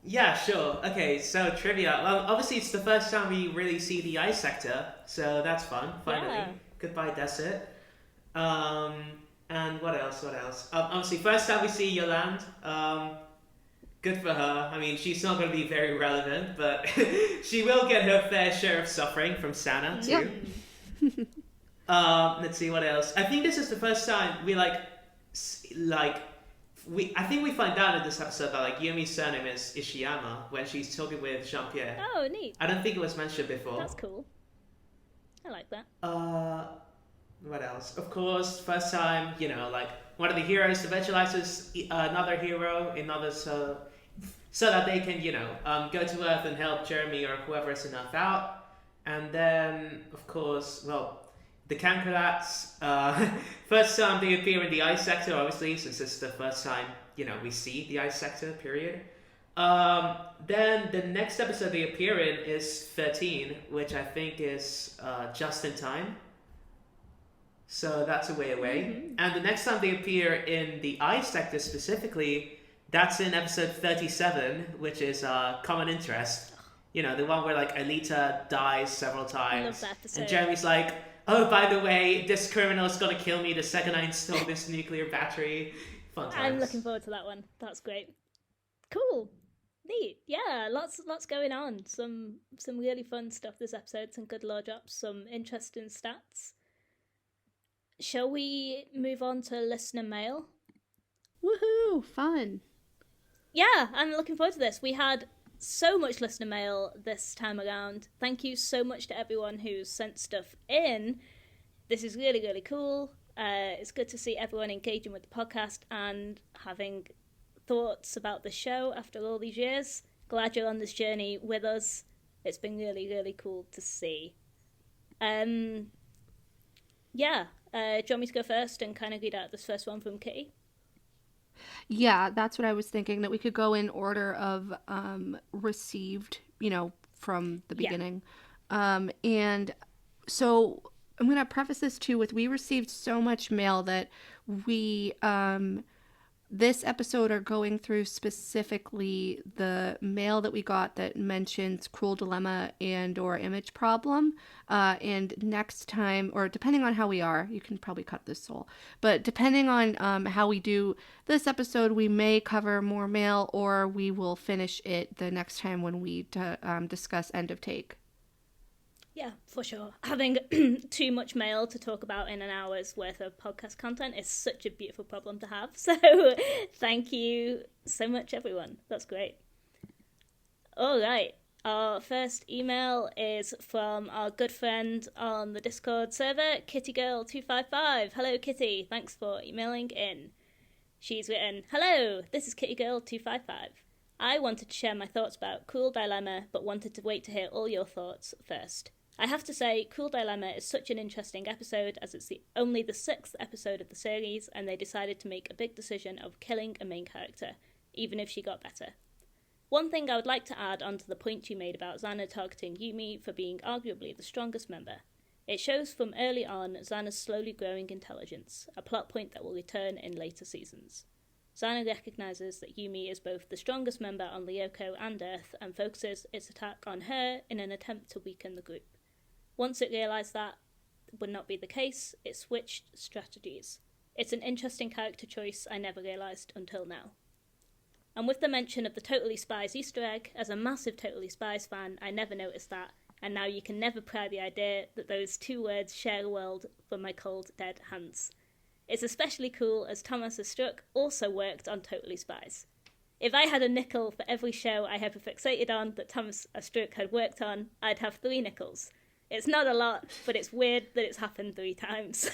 Yeah, sure. Okay, so trivia. Well, obviously it's the first time we really see the ice sector, so that's fun, finally. Yeah. Goodbye, Desert. And what else? Obviously, first time we see Yolande. Good for her. I mean, she's not going to be very relevant, but she will get her fair share of suffering from Sana, too. Yep. Let's see, what else? I think this is the first time we, I think we find out in this episode that, Yumi's surname is Ishiyama when she's talking with Jean-Pierre. Oh, neat. I don't think it was mentioned before. That's cool. I like that. What else? Of course, first time, one of the heroes evangelizes another hero in order so that they can, go to Earth and help Jeremy or whoever is enough out. And then, of course, the Kankarats, first time they appear in the ice sector, obviously, since this is the first time, we see the ice sector, period. Then the next episode they appear in is 13, which I think is Just in Time. So that's a way away. Mm-hmm. And the next time they appear in the ice sector specifically, that's in episode 37, which is Common Interest. The one where Alita dies several times. I love that episode. And Jeremy's like, oh, by the way, this criminal is going to kill me the second I install this nuclear battery. Fun times. I'm looking forward to that one. That's great. Cool. Neat. Yeah, lots going on. Some really fun stuff this episode. Some good lore drops. Some interesting stats. Shall we move on to listener mail? Woohoo! Fun. Yeah, I'm looking forward to this. We had so much listener mail this time around. Thank you so much to everyone who's sent stuff in. This is really, really cool. It's good to see everyone engaging with the podcast and having thoughts about the show after all these years. Glad you're on this journey with us. It's been really, really cool to see. Do you want me to go first and kind of read out this first one from Kitty? Yeah, that's what I was thinking, that we could go in order of received, from the beginning. Yeah. And so I'm going to preface this too with, we received so much mail that we this episode are going through specifically the mail that we got that mentions Cruel Dilemma and or Image Problem. And next time, or depending on how we are, you can probably cut this, Soul, but depending on how we do this episode, we may cover more mail, or we will finish it the next time when we discuss End of Take. Yeah, for sure. Having too much mail to talk about in an hour's worth of podcast content is such a beautiful problem to have. So thank you so much, everyone. That's great. All right. Our first email is from our good friend on the Discord server, KittyGirl255. Hello, Kitty. Thanks for emailing in. She's written, "Hello, this is KittyGirl255. I wanted to share my thoughts about Cruel Dilemma, but wanted to wait to hear all your thoughts first. I have to say, Cruel Dilemma is such an interesting episode as it's only the 6th episode of the series, and they decided to make a big decision of killing a main character, even if she got better. One thing I would like to add onto the point you made about Xana targeting Yumi for being arguably the strongest member. It shows from early on Xana's slowly growing intelligence, a plot point that will return in later seasons. Xana recognises that Yumi is both the strongest member on Lyoko and Earth and focuses its attack on her in an attempt to weaken the group. Once it realised that would not be the case, it switched strategies. It's an interesting character choice I never realised until now. And with the mention of the Totally Spies Easter egg, as a massive Totally Spies fan, I never noticed that, and now you can never pry the idea that those two words share a world from my cold, dead hands. It's especially cool as Thomas Astruc also worked on Totally Spies. If I had a nickel for every show I hyperfixated on that Thomas Astruc had worked on, I'd have 3 nickels. It's not a lot, but it's weird that it's happened 3 times.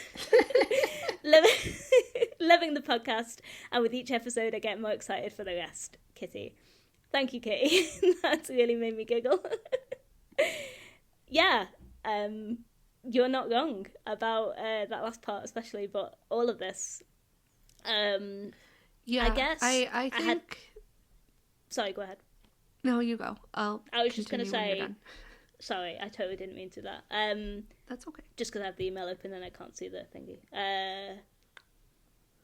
Loving the podcast, and with each episode I get more excited for the rest. Kitty." Thank you, Kitty. That's really made me giggle. Yeah, you're not wrong about that last part especially, but all of this. Yeah, I guess I think... Sorry, go ahead. No, you go. I was just going to say... Sorry, I totally didn't mean to that. That's okay. Just because I have the email open and I can't see the thingy.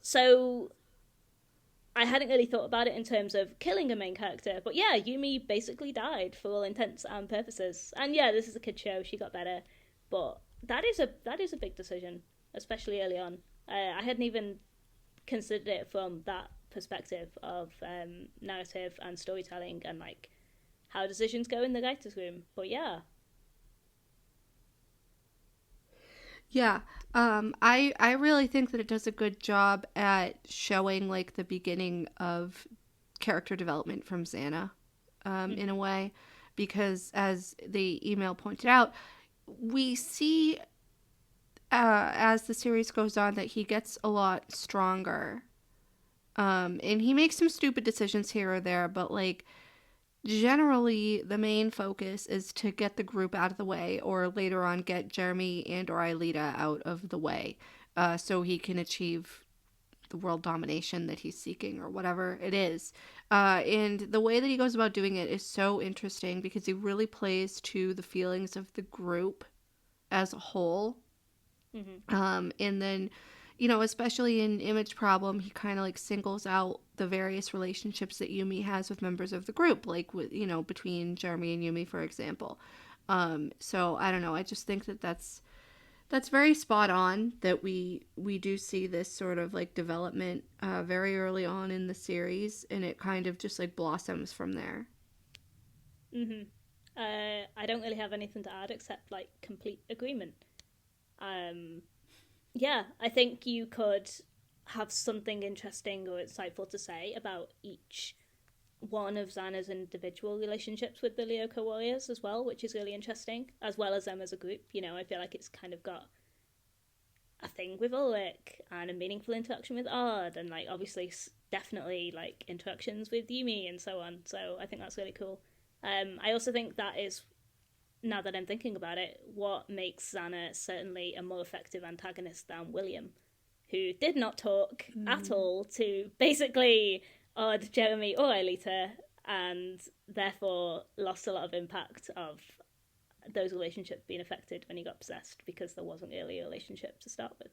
So I hadn't really thought about it in terms of killing a main character, but yeah, Yumi basically died for all intents and purposes. And yeah, this is a kid show; she got better, but that is a big decision, especially early on. I hadn't even considered it from that perspective of narrative and storytelling and like how decisions go in the writers' room. But yeah. Yeah, I really think that it does a good job at showing like the beginning of character development from Xana, in a way, because as the email pointed out, we see as the series goes on that he gets a lot stronger, and he makes some stupid decisions here or there, but like generally the main focus is to get the group out of the way, or later on get Jeremy and or Aelita out of the way, so he can achieve the world domination that he's seeking or whatever it is. And the way that he goes about doing it is so interesting because he really plays to the feelings of the group as a whole. Mm-hmm. And then, you know, especially in Image Problem, he kind of like singles out the various relationships that Yumi has with members of the group, like with, you know, between Jeremy and Yumi, for example. So I don't know. I just think that that's very spot on that we do see this sort of like development very early on in the series, and it kind of just like blossoms from there. Mm-hmm. I don't really have anything to add except like complete agreement. Yeah, I think you could have something interesting or insightful to say about each one of Xana's individual relationships with the Lyoko warriors as well, which is really interesting, as well as them as a group. You know, I feel like it's kind of got a thing with Ulrich and a meaningful interaction with Ard, and like obviously definitely like interactions with Yumi and so on. So I think that's really cool. I also think that is, now that I'm thinking about it, what makes Xana certainly a more effective antagonist than William, who did not talk at all to basically Odd, Jeremy or Aelita, and therefore lost a lot of impact of those relationships being affected when he got possessed, because there wasn't really a relationship to start with.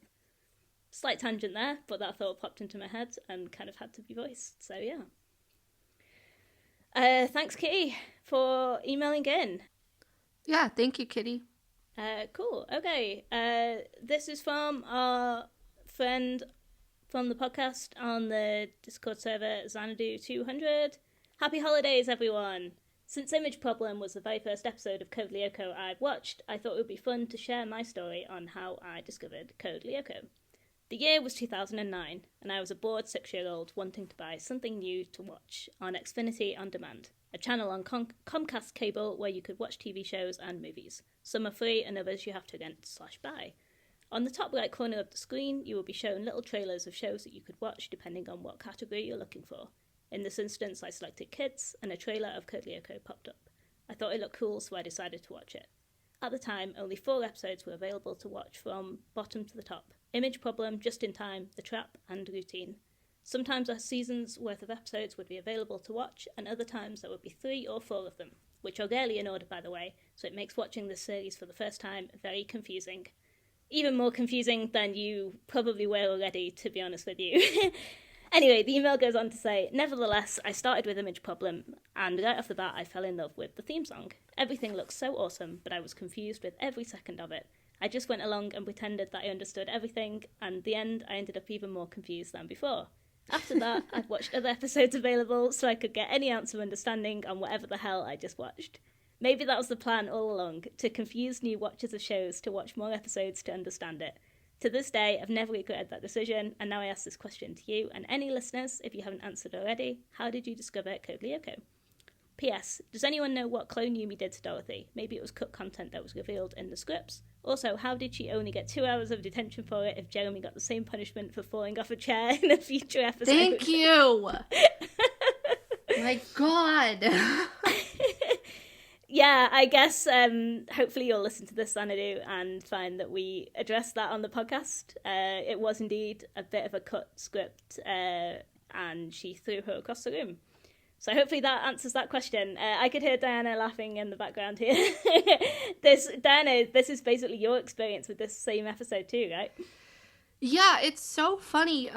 Slight tangent there, but that thought popped into my head and kind of had to be voiced, so yeah. Thanks, Kitty, for emailing in. Yeah, thank you, Kitty. Cool. Okay. This is from our friend from the podcast on the Discord server, Xanadu200. Happy holidays, everyone. Since Image Problem was the very first episode of Code Lyoko I've watched, I thought it would be fun to share my story on how I discovered Code Lyoko. The year was 2009, and I was a bored 6-year-old wanting to buy something new to watch on Xfinity On Demand, a channel on Comcast cable where you could watch TV shows and movies. Some are free and others you have to rent/buy. On the top right corner of the screen, you will be shown little trailers of shows that you could watch depending on what category you're looking for. In this instance, I selected Kids, and a trailer of Code Lyoko popped up. I thought it looked cool, so I decided to watch it. At the time, only 4 episodes were available to watch from bottom to the top: Image Problem, Just in Time, The Trap, and Routine. Sometimes a season's worth of episodes would be available to watch, and other times there would be 3 or 4 of them, which are rarely in order, by the way, so it makes watching this series for the first time very confusing. Even more confusing than you probably were already, to be honest with you. Anyway, the email goes on to say, nevertheless, I started with Image Problem, and right off the bat I fell in love with the theme song. Everything looked so awesome, but I was confused with every second of it. I just went along and pretended that I understood everything, and in the end I ended up even more confused than before. After that, I've watched other episodes available so I could get any ounce of understanding on whatever the hell I just watched. Maybe that was the plan all along, to confuse new watchers of shows to watch more episodes to understand it. To this day, I've never regretted that decision, and now I ask this question to you and any listeners, if you haven't answered already. How did you discover Code Lyoko? P.S. Does anyone know what Clone Yumi did to Dorothy? Maybe it was cut content that was revealed in the scripts. Also, how did she only get 2 hours of detention for it if Jeremy got the same punishment for falling off a chair in a future episode? Thank you! My God! Yeah, I guess hopefully you'll listen to this, Xanadu, and find that we addressed that on the podcast. It was indeed a bit of a cut script, and she threw her across the room. So hopefully that answers that question. I could hear Dianna laughing in the background here. Dianna, this is basically your experience with this same episode too, right? Yeah, it's so funny,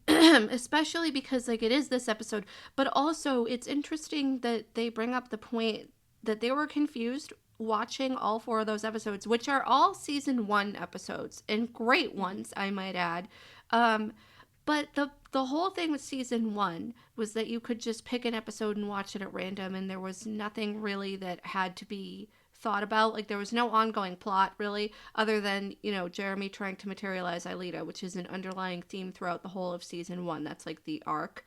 especially because like it is this episode, but also it's interesting that they bring up the point that they were confused watching all 4 of those episodes, which are all season 1 episodes, and great ones, I might add. But the whole thing with season 1 was that you could just pick an episode and watch it at random, and there was nothing really that had to be thought about. Like, there was no ongoing plot, really, other than, you know, Jeremy trying to materialize Aelita, which is an underlying theme throughout the whole of season 1. That's, like, the arc.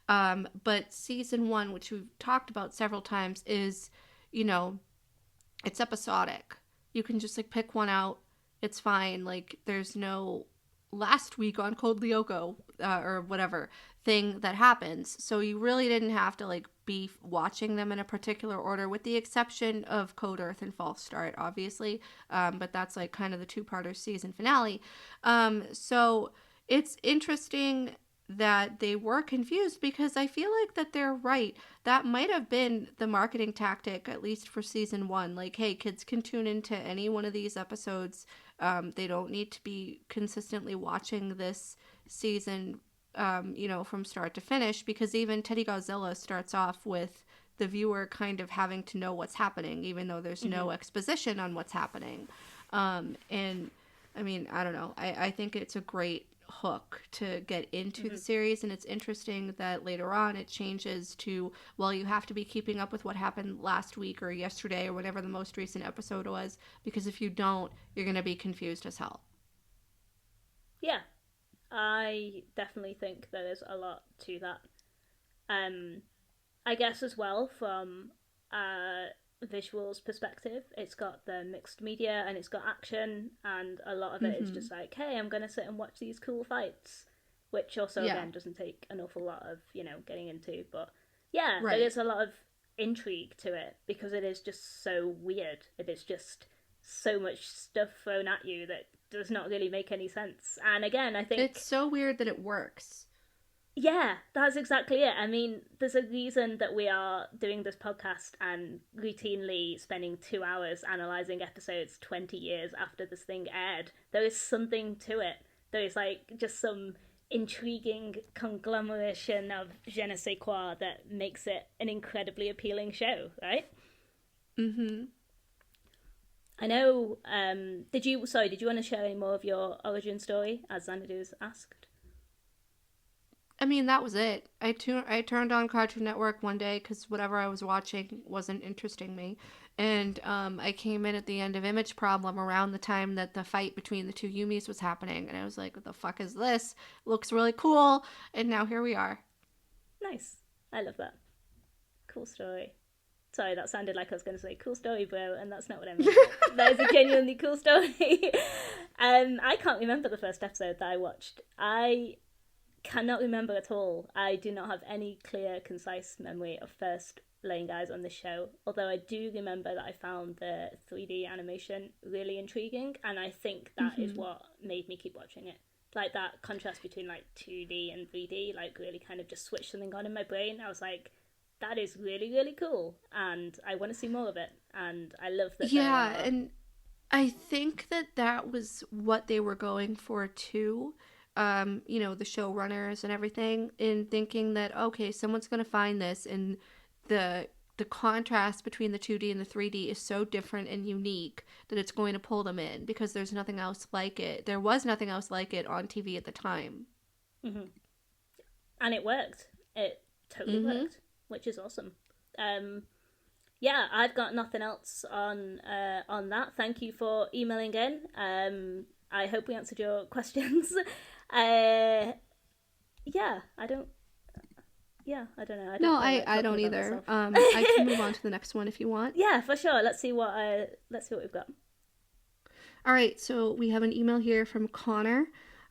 But season 1, which we've talked about several times, is, you know, it's episodic. You can just, like, pick one out. It's fine. Like, there's no last week on Code Lyoko or whatever thing that happens. So you really didn't have to, like, be watching them in a particular order, with the exception of Code Earth and False Start, obviously. But that's, like, kind of the 2-parter season finale. So it's interesting that they were confused, because I feel like that they're right. That might have been the marketing tactic, at least for season 1. Like, hey, kids can tune into any one of these episodes. They don't need to be consistently watching this season, you know, from start to finish, because even Teddy Godzilla starts off with the viewer kind of having to know what's happening, even though there's no exposition on what's happening. And I mean, I don't know. I think it's a great hook to get into the series, and it's interesting that later on it changes to, well, you have to be keeping up with what happened last week or yesterday or whatever the most recent episode was, because if you don't, you're going to be confused as hell. Yeah, I definitely think there is a lot to that. I guess as well, from visuals perspective, it's got the mixed media and it's got action, and a lot of it is just like, hey, I'm gonna sit and watch these cool fights, which also again doesn't take an awful lot of, you know, getting into, but yeah, there is a lot of intrigue to it, because it is just so weird. It is just so much stuff thrown at you that does not really make any sense, and again, I think it's so weird that it works. Yeah, that's exactly it. I mean, there's a reason that we are doing this podcast and routinely spending 2 hours analysing episodes 20 years after this thing aired. There is something to it. There is, like, just some intriguing conglomeration of je ne sais quoi that makes it an incredibly appealing show, right? I know, did you want to share any more of your origin story, as Xanadu's asked? I mean, that was it. I turned on Cartoon Network one day because whatever I was watching wasn't interesting me. And I came in at the end of Image Problem around the time that the fight between the two Yumis was happening. And I was like, what the fuck is this? Looks really cool. And now here we are. Nice. I love that. Cool story. Sorry, that sounded like I was going to say cool story, bro, and that's not what I meant. That is a genuinely cool story. I can't remember the first episode that I watched. I cannot remember at all. I do not have any clear, concise memory of first laying eyes on this show, although I do remember that I found the 3D animation really intriguing, and I think that is what made me keep watching it. Like, that contrast between, like, 2D and 3D, like, really kind of just switched something on in my brain. I was like, that is really, really cool, and I want to see more of it, and I love that. Yeah, and I think that was what they were going for, too. The showrunners and everything, in thinking that, okay, someone's going to find this, and the contrast between the 2D and the 3D is so different and unique that it's going to pull them in, because there's nothing else like it. There was nothing else like it on TV at the time. Mm-hmm. And it worked. It totally worked, which is awesome. Yeah, I've got nothing else on that. Thank you for emailing in. I hope we answered your questions. I don't know. I don't either. I can move on to the next one if you want. Yeah, for sure. Let's see what we've got. All right, so we have an email here from Connor.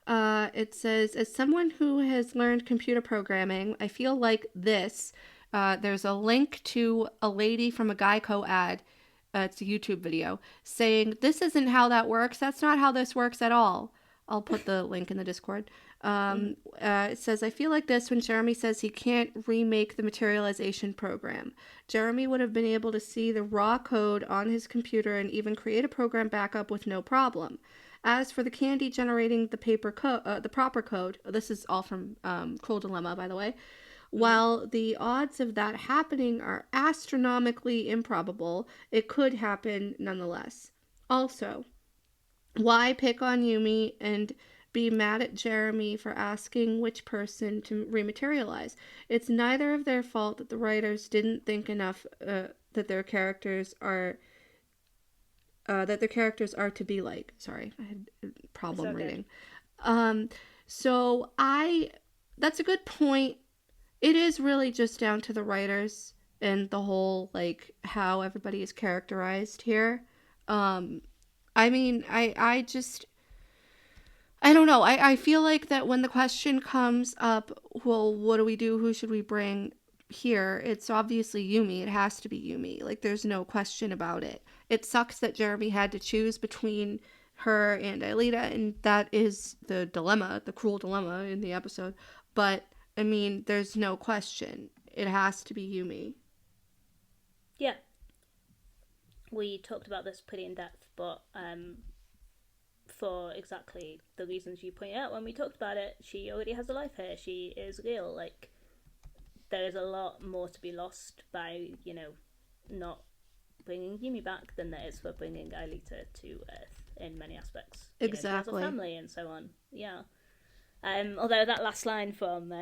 It says, as someone who has learned computer programming, I feel like this. There's a link to a lady from a Geico ad. It's a YouTube video saying, this isn't how that works. That's not how this works at all. I'll put the link in the Discord. It says, I feel like this when Jeremy says he can't remake the materialization program. Jeremy would have been able to see the raw code on his computer and even create a program backup with no problem. As for the candy generating the proper code, this is all from Cruel Dilemma, by the way. While the odds of that happening are astronomically improbable, it could happen nonetheless. Also, why pick on Yumi and be mad at Jeremy for asking which person to rematerialize? It's neither of their fault that the writers didn't think enough that their characters are to be like. Sorry, I had a problem reading. That's a good point. It is really just down to the writers and the whole, like, how everybody is characterized here. I mean, I don't know. I feel like that when the question comes up, well, what do we do? Who should we bring here? It's obviously Yumi. It has to be Yumi. Like, there's no question about it. It sucks that Jeremy had to choose between her and Aelita, and that is the dilemma, the cruel dilemma in the episode. But, I mean, there's no question. It has to be Yumi. Yeah. We talked about this pretty in depth, but for exactly the reasons you point out when we talked about it, she already has a life here. She is real. Like, there is a lot more to be lost by, not bringing Yumi back than there is for bringing Aelita to Earth in many aspects. Exactly. She has a family and so on. Yeah. Although that last line from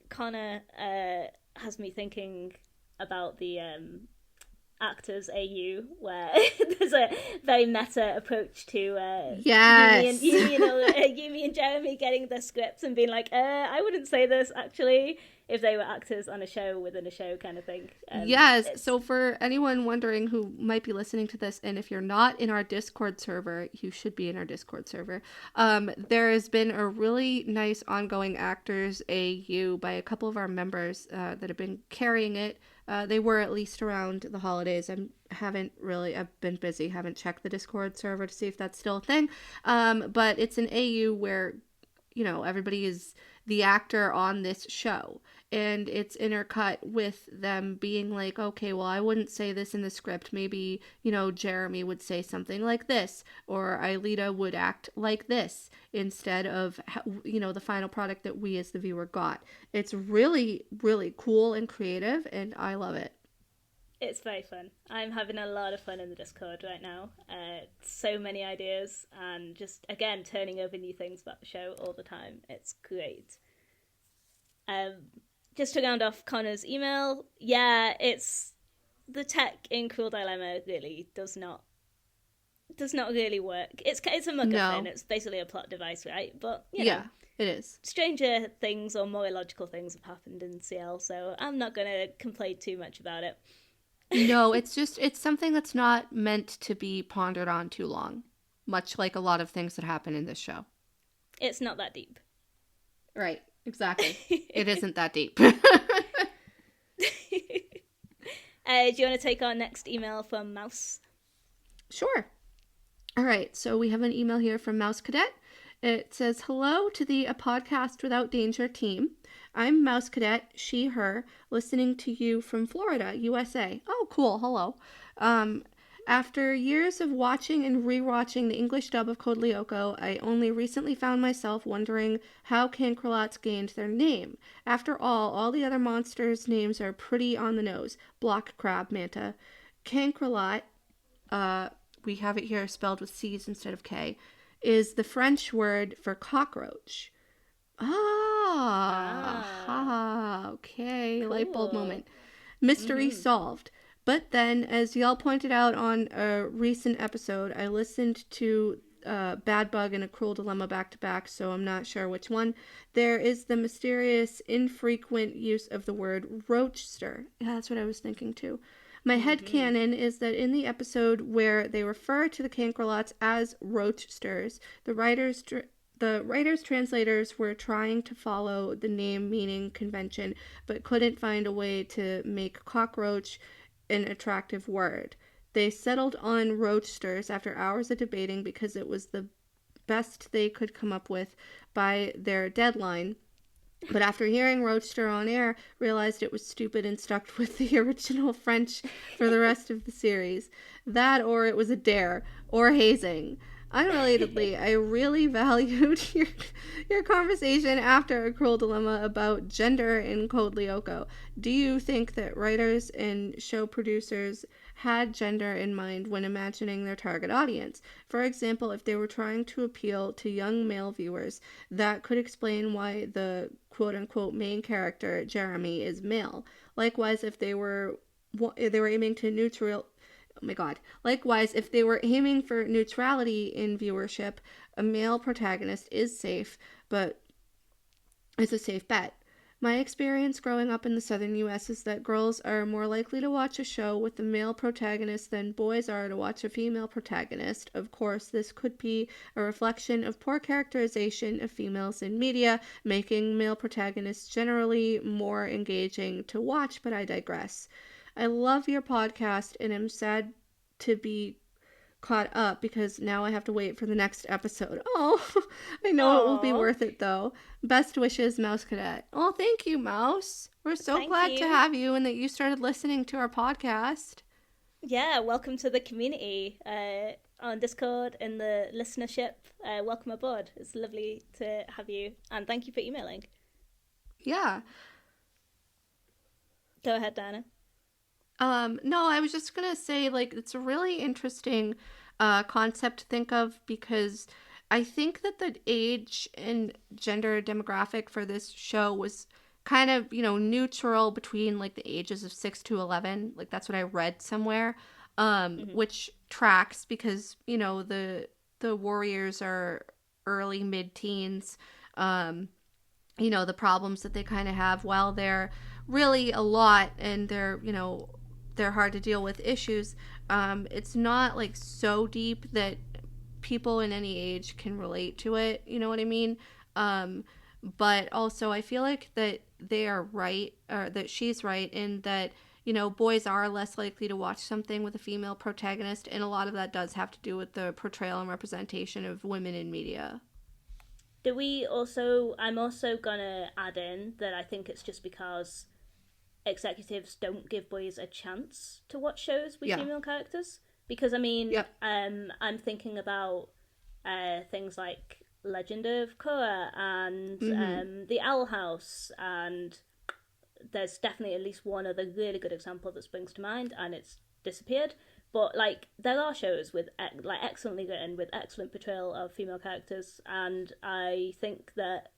Connor has me thinking about the Actors AU, where there's a very meta approach to Yumi and Jeremy getting their scripts and being like, I wouldn't say this actually, if they were actors on a show within a show kind of thing. Yes, so for anyone wondering who might be listening to this, and if you're not in our Discord server, you should be in our Discord server. There has been a really nice ongoing Actors AU by a couple of our members that have been carrying it. They were at least around the holidays. I've been busy, haven't checked the Discord server to see if that's still a thing. But it's an AU where, everybody is the actor on this show. And it's intercut with them being like, okay, well, I wouldn't say this in the script. Maybe, Jeremy would say something like this, or Aelita would act like this instead of, the final product that we as the viewer got. It's really, really cool and creative, and I love it. It's very fun. I'm having a lot of fun in the Discord right now. So many ideas, and just, again, turning over new things about the show all the time. It's great. Just to round off Connor's email, yeah, it's the tech in Cruel Dilemma really does not really work. It's a MacGuffin. No. It's basically a plot device, right? But you Yeah, know, it is. stranger things or more illogical things have happened in CL, so I'm not going to complain too much about it. No, it's something that's not meant to be pondered on too long, much like a lot of things that happen in this show. It's not that deep. Right, exactly. It isn't that deep. Do you want to take our next email from Mouse? Sure. All right, so we have an email here from Mouse Cadet. It says, hello to the A Podcast Without Danger team. I'm Mouse Cadet, she, her, listening to you from Florida, USA. Oh, cool. Hello. After years of watching and rewatching the English dub of Code Lyoko, I only recently found myself wondering how Cancrolots gained their name. After all the other monsters' names are pretty on the nose. Block crab manta. Cancrolot, we have it here spelled with C's instead of K, is the French word for cockroach. Okay. Cool. Light bulb moment. Mystery solved. But then, as y'all pointed out on a recent episode, I listened to Bad Bug and A Cruel Dilemma back to back, so I'm not sure which one. There is the mysterious, infrequent use of the word roachster. Yeah, that's what I was thinking too. My headcanon is that in the episode where they refer to the Cancrolots as roachsters, the writers translators were trying to follow the name meaning convention, but couldn't find a way to make cockroach an attractive word. They settled on roachsters after hours of debating because it was the best they could come up with by their deadline. But after hearing roachster on air, realized it was stupid and stuck with the original French for the rest of the series. That, or it was a dare, or hazing. Unrelatedly, I really valued your conversation after A Cruel Dilemma about gender in Code Lyoko. Do you think that writers and show producers had gender in mind when imagining their target audience? For example, if they were trying to appeal to young male viewers, that could explain why the quote-unquote main character, Jeremy, is male. Likewise, if they were aiming to Likewise, if they were aiming for neutrality in viewership, a male protagonist is safe, but it's a safe bet. My experience growing up in the southern U.S. is that girls are more likely to watch a show with a male protagonist than boys are to watch a female protagonist. Of course, this could be a reflection of poor characterization of females in media, making male protagonists generally more engaging to watch, but I digress. I love your podcast and am sad to be caught up because now I have to wait for the next episode. Oh, I know It will be worth it though. Best wishes, Mouse Cadet. Oh, thank you, Mouse. We're so glad to have you and that you started listening to our podcast. Yeah, welcome to the community on Discord and the listenership. Welcome aboard. It's lovely to have you, and thank you for emailing. Yeah. Go ahead, Dianna. No, I was just gonna say, like, it's a really interesting concept to think of because I think that the age and gender demographic for this show was kind of, neutral between, like, the ages of 6 to 11. Like, that's what I read somewhere, which tracks because, the warriors are early mid-teens, the problems that they kind of have while they're really a lot and they're hard to deal with issues. It's not like so deep that people in any age can relate to it. You know what I mean? But also I feel like that they are right, or that she's right in that, boys are less likely to watch something with a female protagonist. And a lot of that does have to do with the portrayal and representation of women in media. I'm also gonna add in that I think it's just because executives don't give boys a chance to watch shows with female characters, because I'm thinking about things like Legend of Korra and The Owl House, and there's definitely at least one other really good example that springs to mind, and it's disappeared. But like, there are shows with excellently written, with excellent portrayal of female characters, and I think that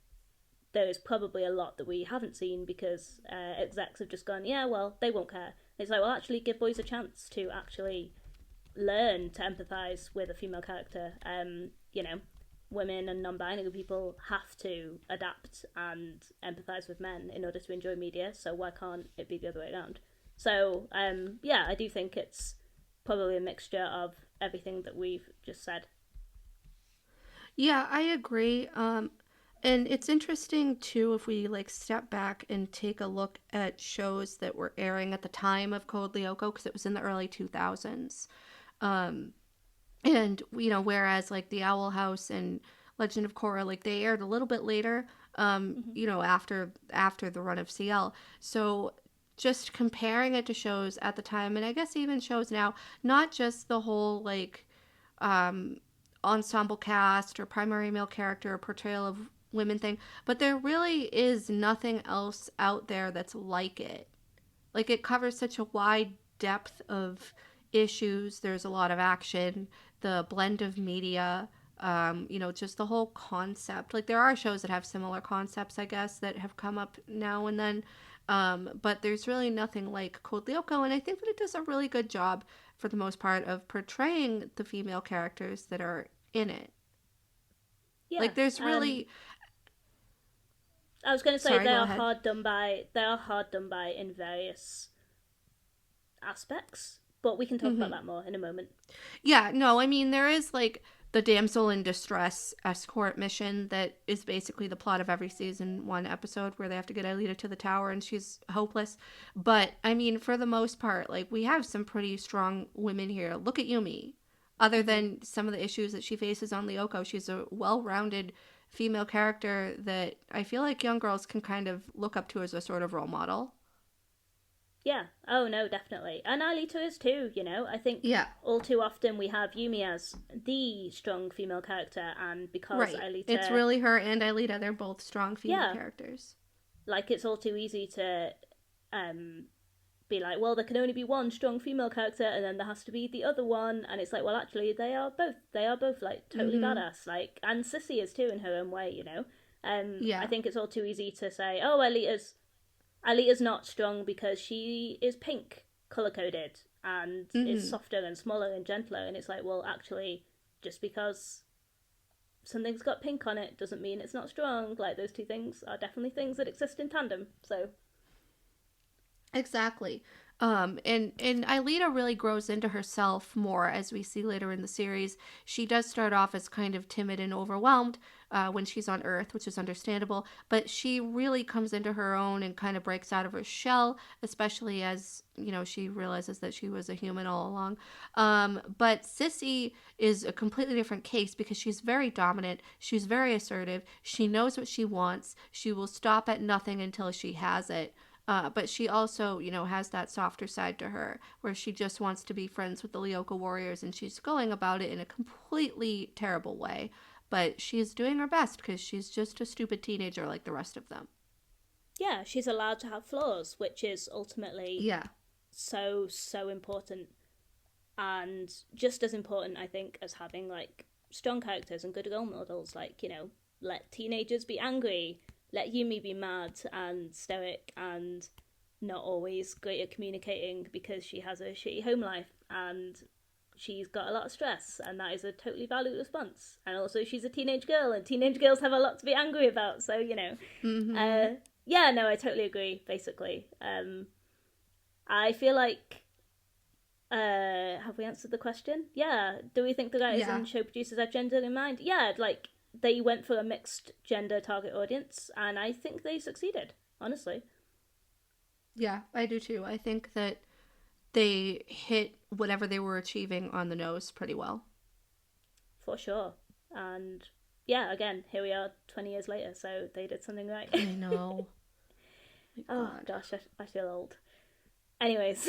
there is probably a lot that we haven't seen because execs have just gone, yeah, well, they won't care. It's like, well, actually give boys a chance to actually learn to empathise with a female character. You know, women and non-binary people have to adapt and empathise with men in order to enjoy media, so why can't it be the other way around? So, yeah, I do think it's probably a mixture of everything that we've just said. Yeah, I agree. And it's interesting too if we like step back and take a look at shows that were airing at the time of Code Lyoko, because it was in the early 2000s. And you know, whereas like The Owl House and Legend of Korra, like they aired a little bit later, you know, after the run of CL. So just comparing it to shows at the time, and I guess even shows now, not just the whole like ensemble cast or primary male character or portrayal of women thing, but there really is nothing else out there that's like it. Like it covers such a wide depth of issues. There's a lot of action, the blend of media, you know, just the whole concept. Like there are shows that have similar concepts, I guess, that have come up now and then. But there's really nothing like Code Lyoko, and I think that it does a really good job for the most part of portraying the female characters that are in it. Yeah, like there's really I was going to say Sorry, they go are ahead. hard done by. They are hard done by in various aspects, but we can talk about that more in a moment. Yeah, no, I mean, there is like the damsel in distress escort mission that is basically the plot of every season one episode where they have to get Alita to the tower and she's hopeless. But I mean, for the most part, like we have some pretty strong women here. Look at Yumi. Other than some of the issues that she faces on Lyoko, she's a well-rounded female character that I feel like young girls can kind of look up to as a sort of role model. Yeah. Oh no, definitely. And Alita is too. You know, I think Yeah. all too often we have Yumi as the strong female character, and because Right. Alita, It's really her and Alita. They're both strong female Yeah. characters. like it's all too easy to be like, well, there can only be one strong female character, and then there has to be the other one, and it's like, well, actually, they are both like totally badass, like, and Sissy is too in her own way, you know. Yeah. I think it's all too easy to say, oh, Alita's not strong because she is pink color coded and is softer and smaller and gentler, and it's like, well, actually, just because something's got pink on it doesn't mean it's not strong. Like, those two things are definitely things that exist in tandem. So Exactly. And Aelita really grows into herself more as we see later in the series. She does start off as kind of timid and overwhelmed when she's on Earth, which is understandable, but she really comes into her own and kind of breaks out of her shell, especially as, you know, she realizes that she was a human all along. But Sissy is a completely different case because she's very dominant, she's very assertive, she knows what she wants, she will stop at nothing until she has it. But she also, you know, has that softer side to her where she just wants to be friends with the Lyoko warriors and she's going about it in a completely terrible way. But she's doing her best because she's just a stupid teenager like the rest of them. yeah, she's allowed to have flaws, which is ultimately so important, and just as important, I think, as having like strong characters and good role models. Like, you know, let teenagers be angry, let Yumi be mad and stoic and not always great at communicating because she has a shitty home life and she's got a lot of stress, and that is a totally valid response. And also she's a teenage girl, and teenage girls have a lot to be angry about, so, you know. Yeah, no, I totally agree, basically. I feel like have we answered the question? Yeah. Do we think the writers and show producers have gender in mind? Yeah, like, they went for a mixed gender target audience, and I think they succeeded, honestly. Yeah, I do too. I think that they hit whatever they were achieving on the nose pretty well. For sure. And yeah, again, here we are 20 years later, so they did something right. I know. Oh gosh, I feel old. Anyways.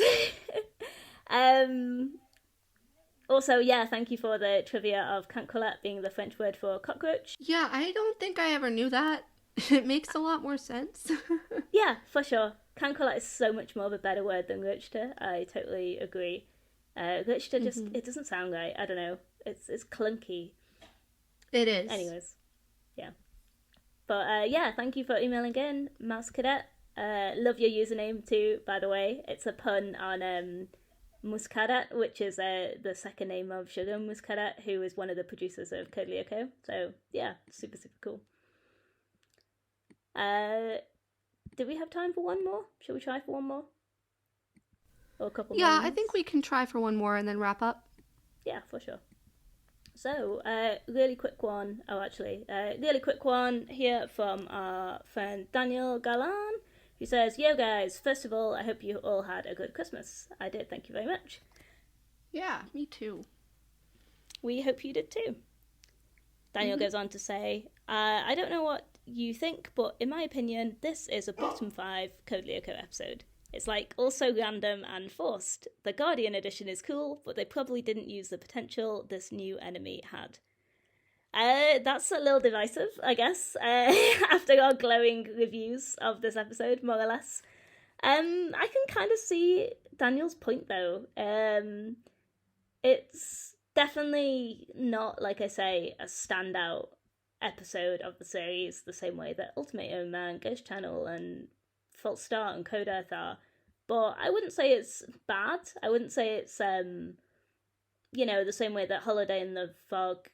Also, yeah, thank you for the trivia of cancolat being the French word for cockroach. Yeah, I don't think I ever knew that. It makes a lot more sense. Yeah, for sure. Cancolat is so much more of a better word than roachta. I totally agree. Roachta just, it doesn't sound right. I don't know. It's clunky. It is. Anyways, yeah. But yeah, thank you for emailing in, Mouse Cadet. Love your username too, by the way. It's a pun on Muscadet, which is the second name of Sugar Muscadet, who is one of the producers of Code Lyoko. So yeah, super, super cool. Do we have time for one more? Shall we try for one more? Or a couple more? Yeah, I think we can try for one more and then wrap up. Yeah, for sure. So, really quick one. Really quick one here from our friend Daniel Galan, who says, "Yo guys, first of all, I hope you all had a good Christmas." I did, thank you very much. Yeah, me too. We hope you did too. Daniel goes on to say, "I don't know what you think, but in my opinion, this is a bottom 5 Code Lyoko episode. It's like also random and forced. The Guardian edition is cool, but they probably didn't use the potential this new enemy had." That's a little divisive, I guess, after our glowing reviews of this episode, more or less. I can kind of see Daniel's point, though. It's definitely not, like I say, a standout episode of the series, the same way that Ultimatum and Ghost Channel and False Start and Code Earth are. But I wouldn't say it's bad. I wouldn't say it's, the same way that Holiday in the Fog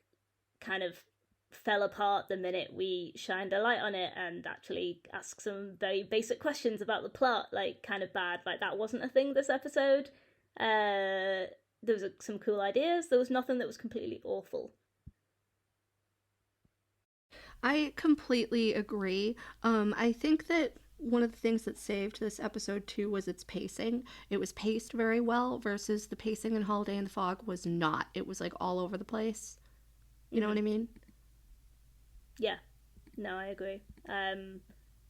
kind of fell apart the minute we shined a light on it and actually asked some very basic questions about the plot, like, kind of bad. Like, that wasn't a thing this episode. There was some cool ideas. There was nothing that was completely awful. I completely agree. I think that one of the things that saved this episode too was its pacing. It was paced very well versus the pacing in Holiday in the Fog was not. It was like all over the place. You know what I mean? Yeah. No, I agree.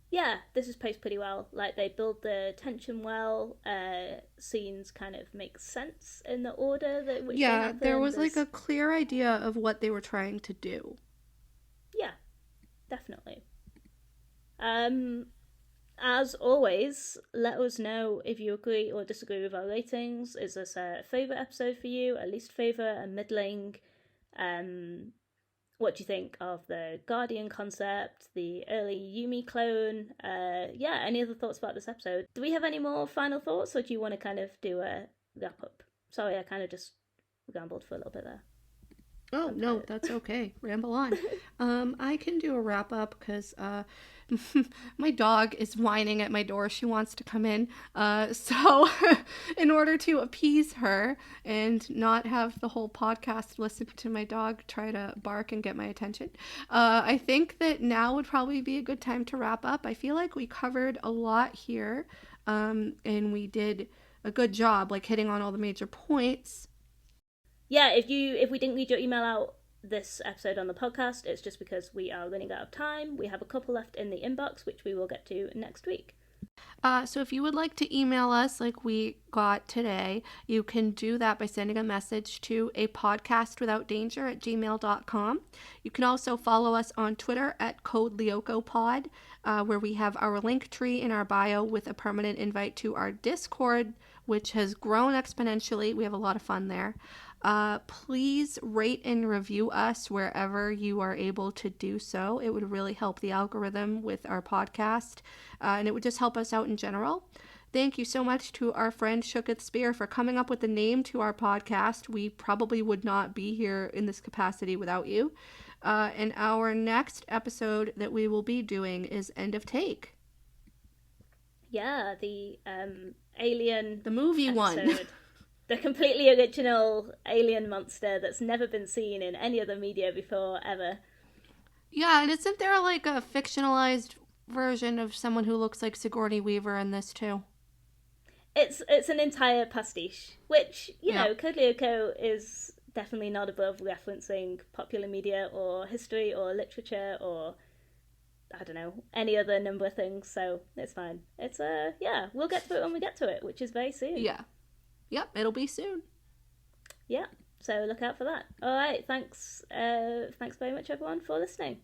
Yeah, this is paced pretty well. Like, they build the tension well. Scenes kind of make sense in the order that which they happen. There was like a clear idea of what they were trying to do. Yeah, definitely. As always, let us know if you agree or disagree with our ratings. Is this a favourite episode for you, a least favourite, a middling? What do you think of the Guardian concept, the early Yumi clone? Any other thoughts about this episode? Do we have any more final thoughts, or do you want to kind of do a wrap up? Sorry, I kind of just rambled for a little bit there. Oh, no, that's okay. Ramble on. I can do a wrap up because my dog is whining at my door. She wants to come in. So in order to appease her and not have the whole podcast listen to my dog try to bark and get my attention, I think that now would probably be a good time to wrap up. I feel like we covered a lot here, and we did a good job, like hitting on all the major points. Yeah, if we didn't read your email out this episode on the podcast, it's just because we are running out of time. We have a couple left in the inbox, which we will get to next week. So if you would like to email us like we got today, you can do that by sending a message to apodcastwithoutdanger@gmail.com. You can also follow us on Twitter at Code Lyoko Pod, where we have our link tree in our bio with a permanent invite to our Discord, which has grown exponentially. We have a lot of fun there. Please rate and review us wherever you are able to do so. It would really help the algorithm with our podcast, and it would just help us out in general. Thank you so much to our friend shookethspeare for coming up with the name to our podcast. We probably would not be here in this capacity without you. And our next episode that we will be doing is End of Take. Yeah, the alien... The movie episode. one. The completely original alien monster that's never been seen in any other media before, ever. Yeah, and isn't there like a fictionalized version of someone who looks like Sigourney Weaver in this too? It's an entire pastiche, which, you know, Code Lyoko is definitely not above referencing popular media or history or literature or, I don't know, any other number of things, so it's fine. It's, we'll get to it when we get to it, which is very soon. Yeah. Yep, it'll be soon. Yeah, so look out for that. All right, thanks very much, everyone, for listening.